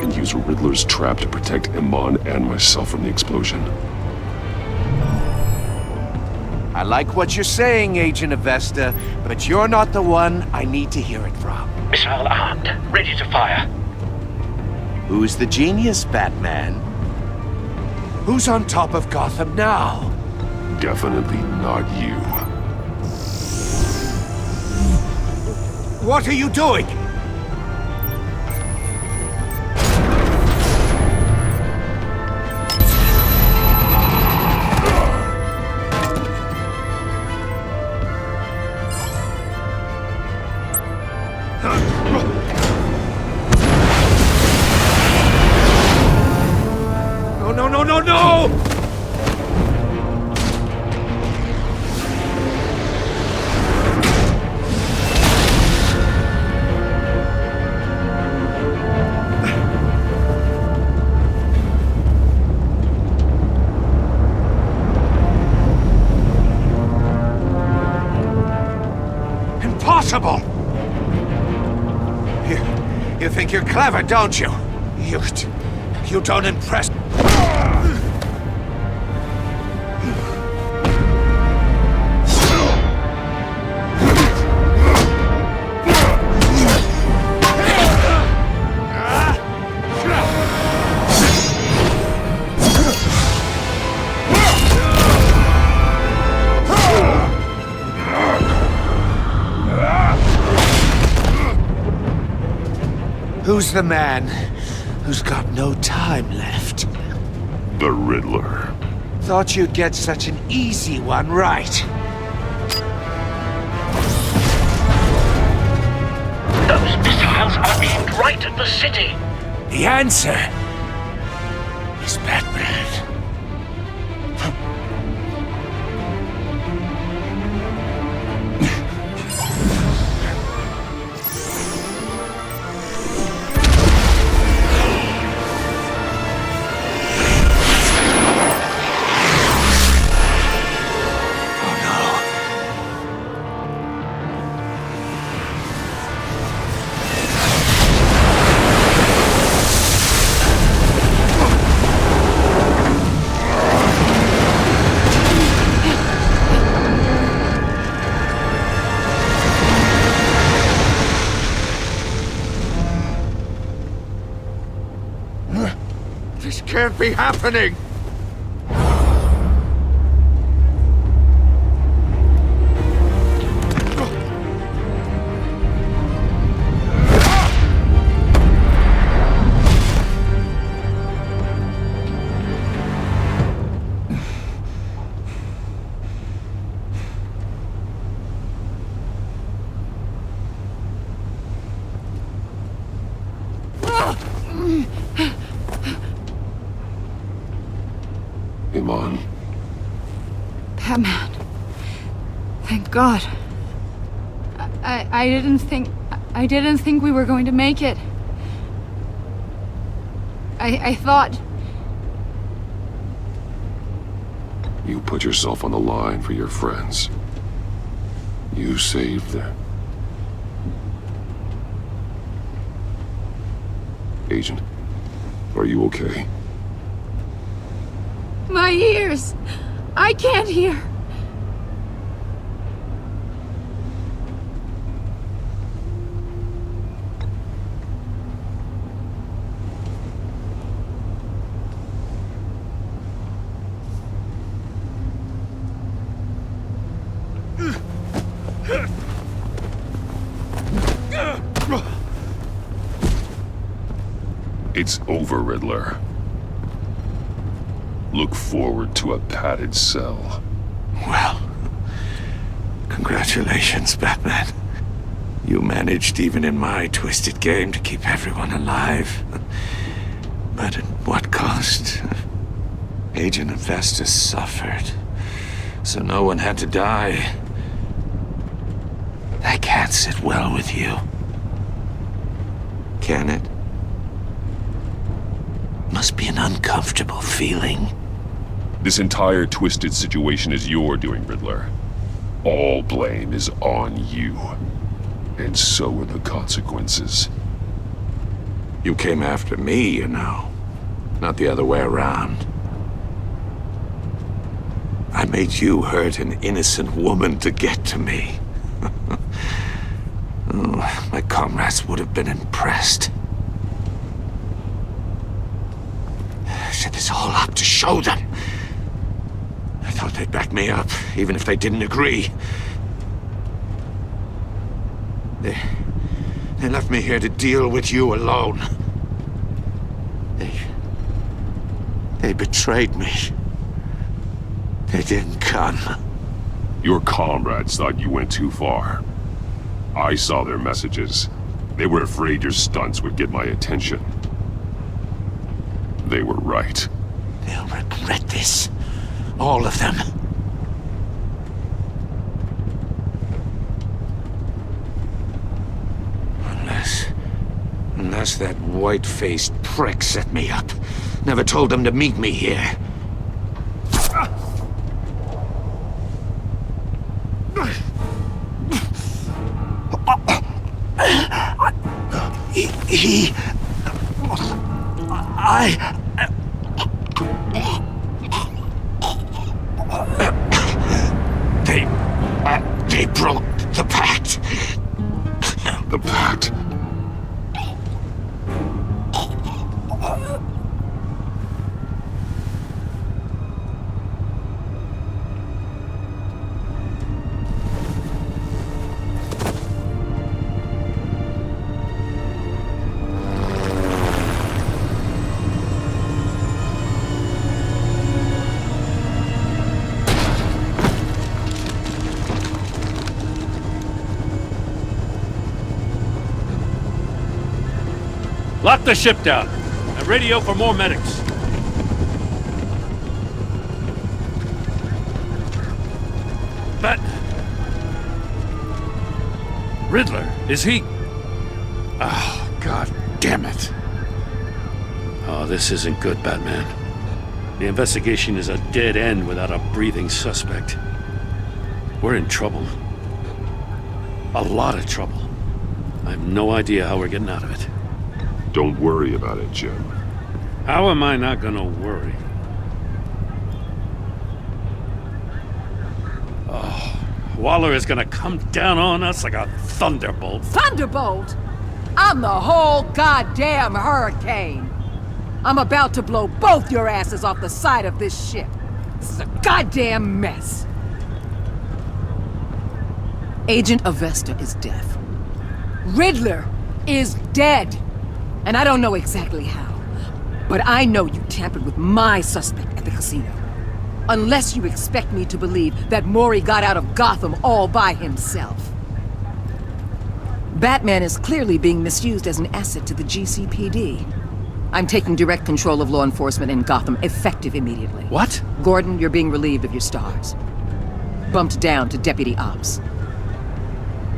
And use Riddler's trap to protect Iman and myself from the explosion. I like what you're saying, Agent Avesta, but you're not the one I need to hear it from. Missile armed, ready to fire. Who's the genius, Batman? Who's on top of Gotham now? Definitely not you. What are you doing? No! Impossible! You think you're clever, don't you? You don't impress... Who's the man who's got no time left? The Riddler. Thought you'd get such an easy one right. Those missiles are aimed right at the city. The answer is Batman. This can't be happening! Iman. Batman. Thank God. I didn't think we were going to make it. I thought... You put yourself on the line for your friends. You saved them. Agent, are you okay? My ears! I can't hear! It's over, Riddler. Look forward to a padded cell. Well, congratulations, Batman. You managed, even in my twisted game, to keep everyone alive. But at what cost? Agent Investus suffered, so no one had to die. That can't sit well with you. Can it? Must be an uncomfortable feeling. This entire twisted situation is your doing, Riddler. All blame is on you. And so are the consequences. You came after me, you know. Not the other way around. I made you hurt an innocent woman to get to me. Oh, my comrades would have been impressed. Set this all up to show them. I thought they'd back me up, even if they didn't agree. They left me here to deal with you alone. They betrayed me. They didn't come. Your comrades thought you went too far. I saw their messages. They were afraid your stunts would get my attention. They were right. They'll regret this. All of them. Unless that white-faced prick set me up. Never told them to meet me here. They broke the pact. The pact? Lock the ship down and radio for more medics. But... Riddler, is he... Oh, God damn it. Oh, this isn't good, Batman. The investigation is a dead end without a breathing suspect. We're in trouble. A lot of trouble. I have no idea how we're getting out of it. Don't worry about it, Jim. How am I not gonna worry? Oh, Waller is gonna come down on us like a thunderbolt. Thunderbolt? I'm the whole goddamn hurricane. I'm about to blow both your asses off the side of this ship. This is a goddamn mess. Agent Avesta is dead. Riddler is dead. And I don't know exactly how. But I know you tampered with my suspect at the casino. Unless you expect me to believe that Maury got out of Gotham all by himself. Batman is clearly being misused as an asset to the GCPD. I'm taking direct control of law enforcement in Gotham, effective immediately. What? Gordon, you're being relieved of your stars. Bumped down to Deputy Ops.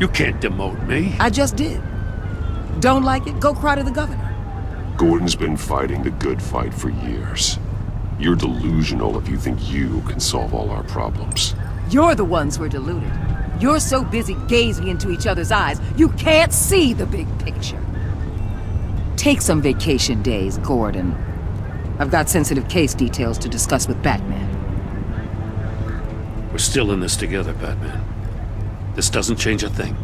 You can't demote me. I just did. Don't like it? Go cry to the governor. Gordon's been fighting the good fight for years. You're delusional if you think you can solve all our problems. You're the ones who are deluded. You're so busy gazing into each other's eyes, you can't see the big picture. Take some vacation days, Gordon. I've got sensitive case details to discuss with Batman. We're still in this together, Batman. This doesn't change a thing.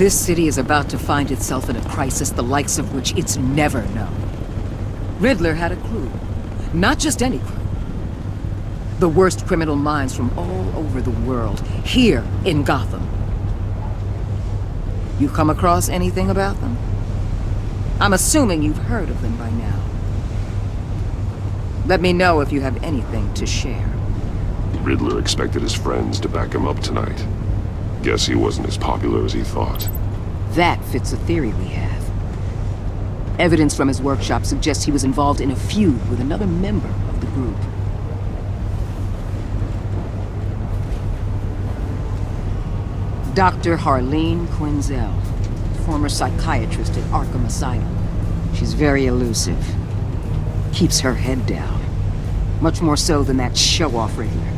This city is about to find itself in a crisis the likes of which it's never known. Riddler had a crew. Not just any crew. The worst criminal minds from all over the world, here in Gotham. You come across anything about them? I'm assuming you've heard of them by now. Let me know if you have anything to share. Riddler expected his friends to back him up tonight. Guess he wasn't as popular as he thought. That fits a theory we have. Evidence from his workshop suggests he was involved in a feud with another member of the group. Dr. Harleen Quinzel, former psychiatrist at Arkham Asylum. She's very elusive. Keeps her head down. Much more so than that show-off Riddler.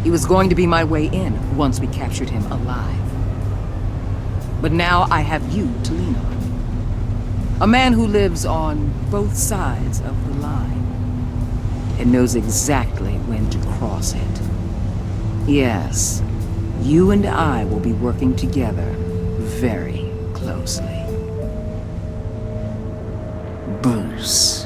He was going to be my way in once we captured him alive. But now I have you to lean on. A man who lives on both sides of the line and knows exactly when to cross it. Yes, you and I will be working together very closely. Bruce.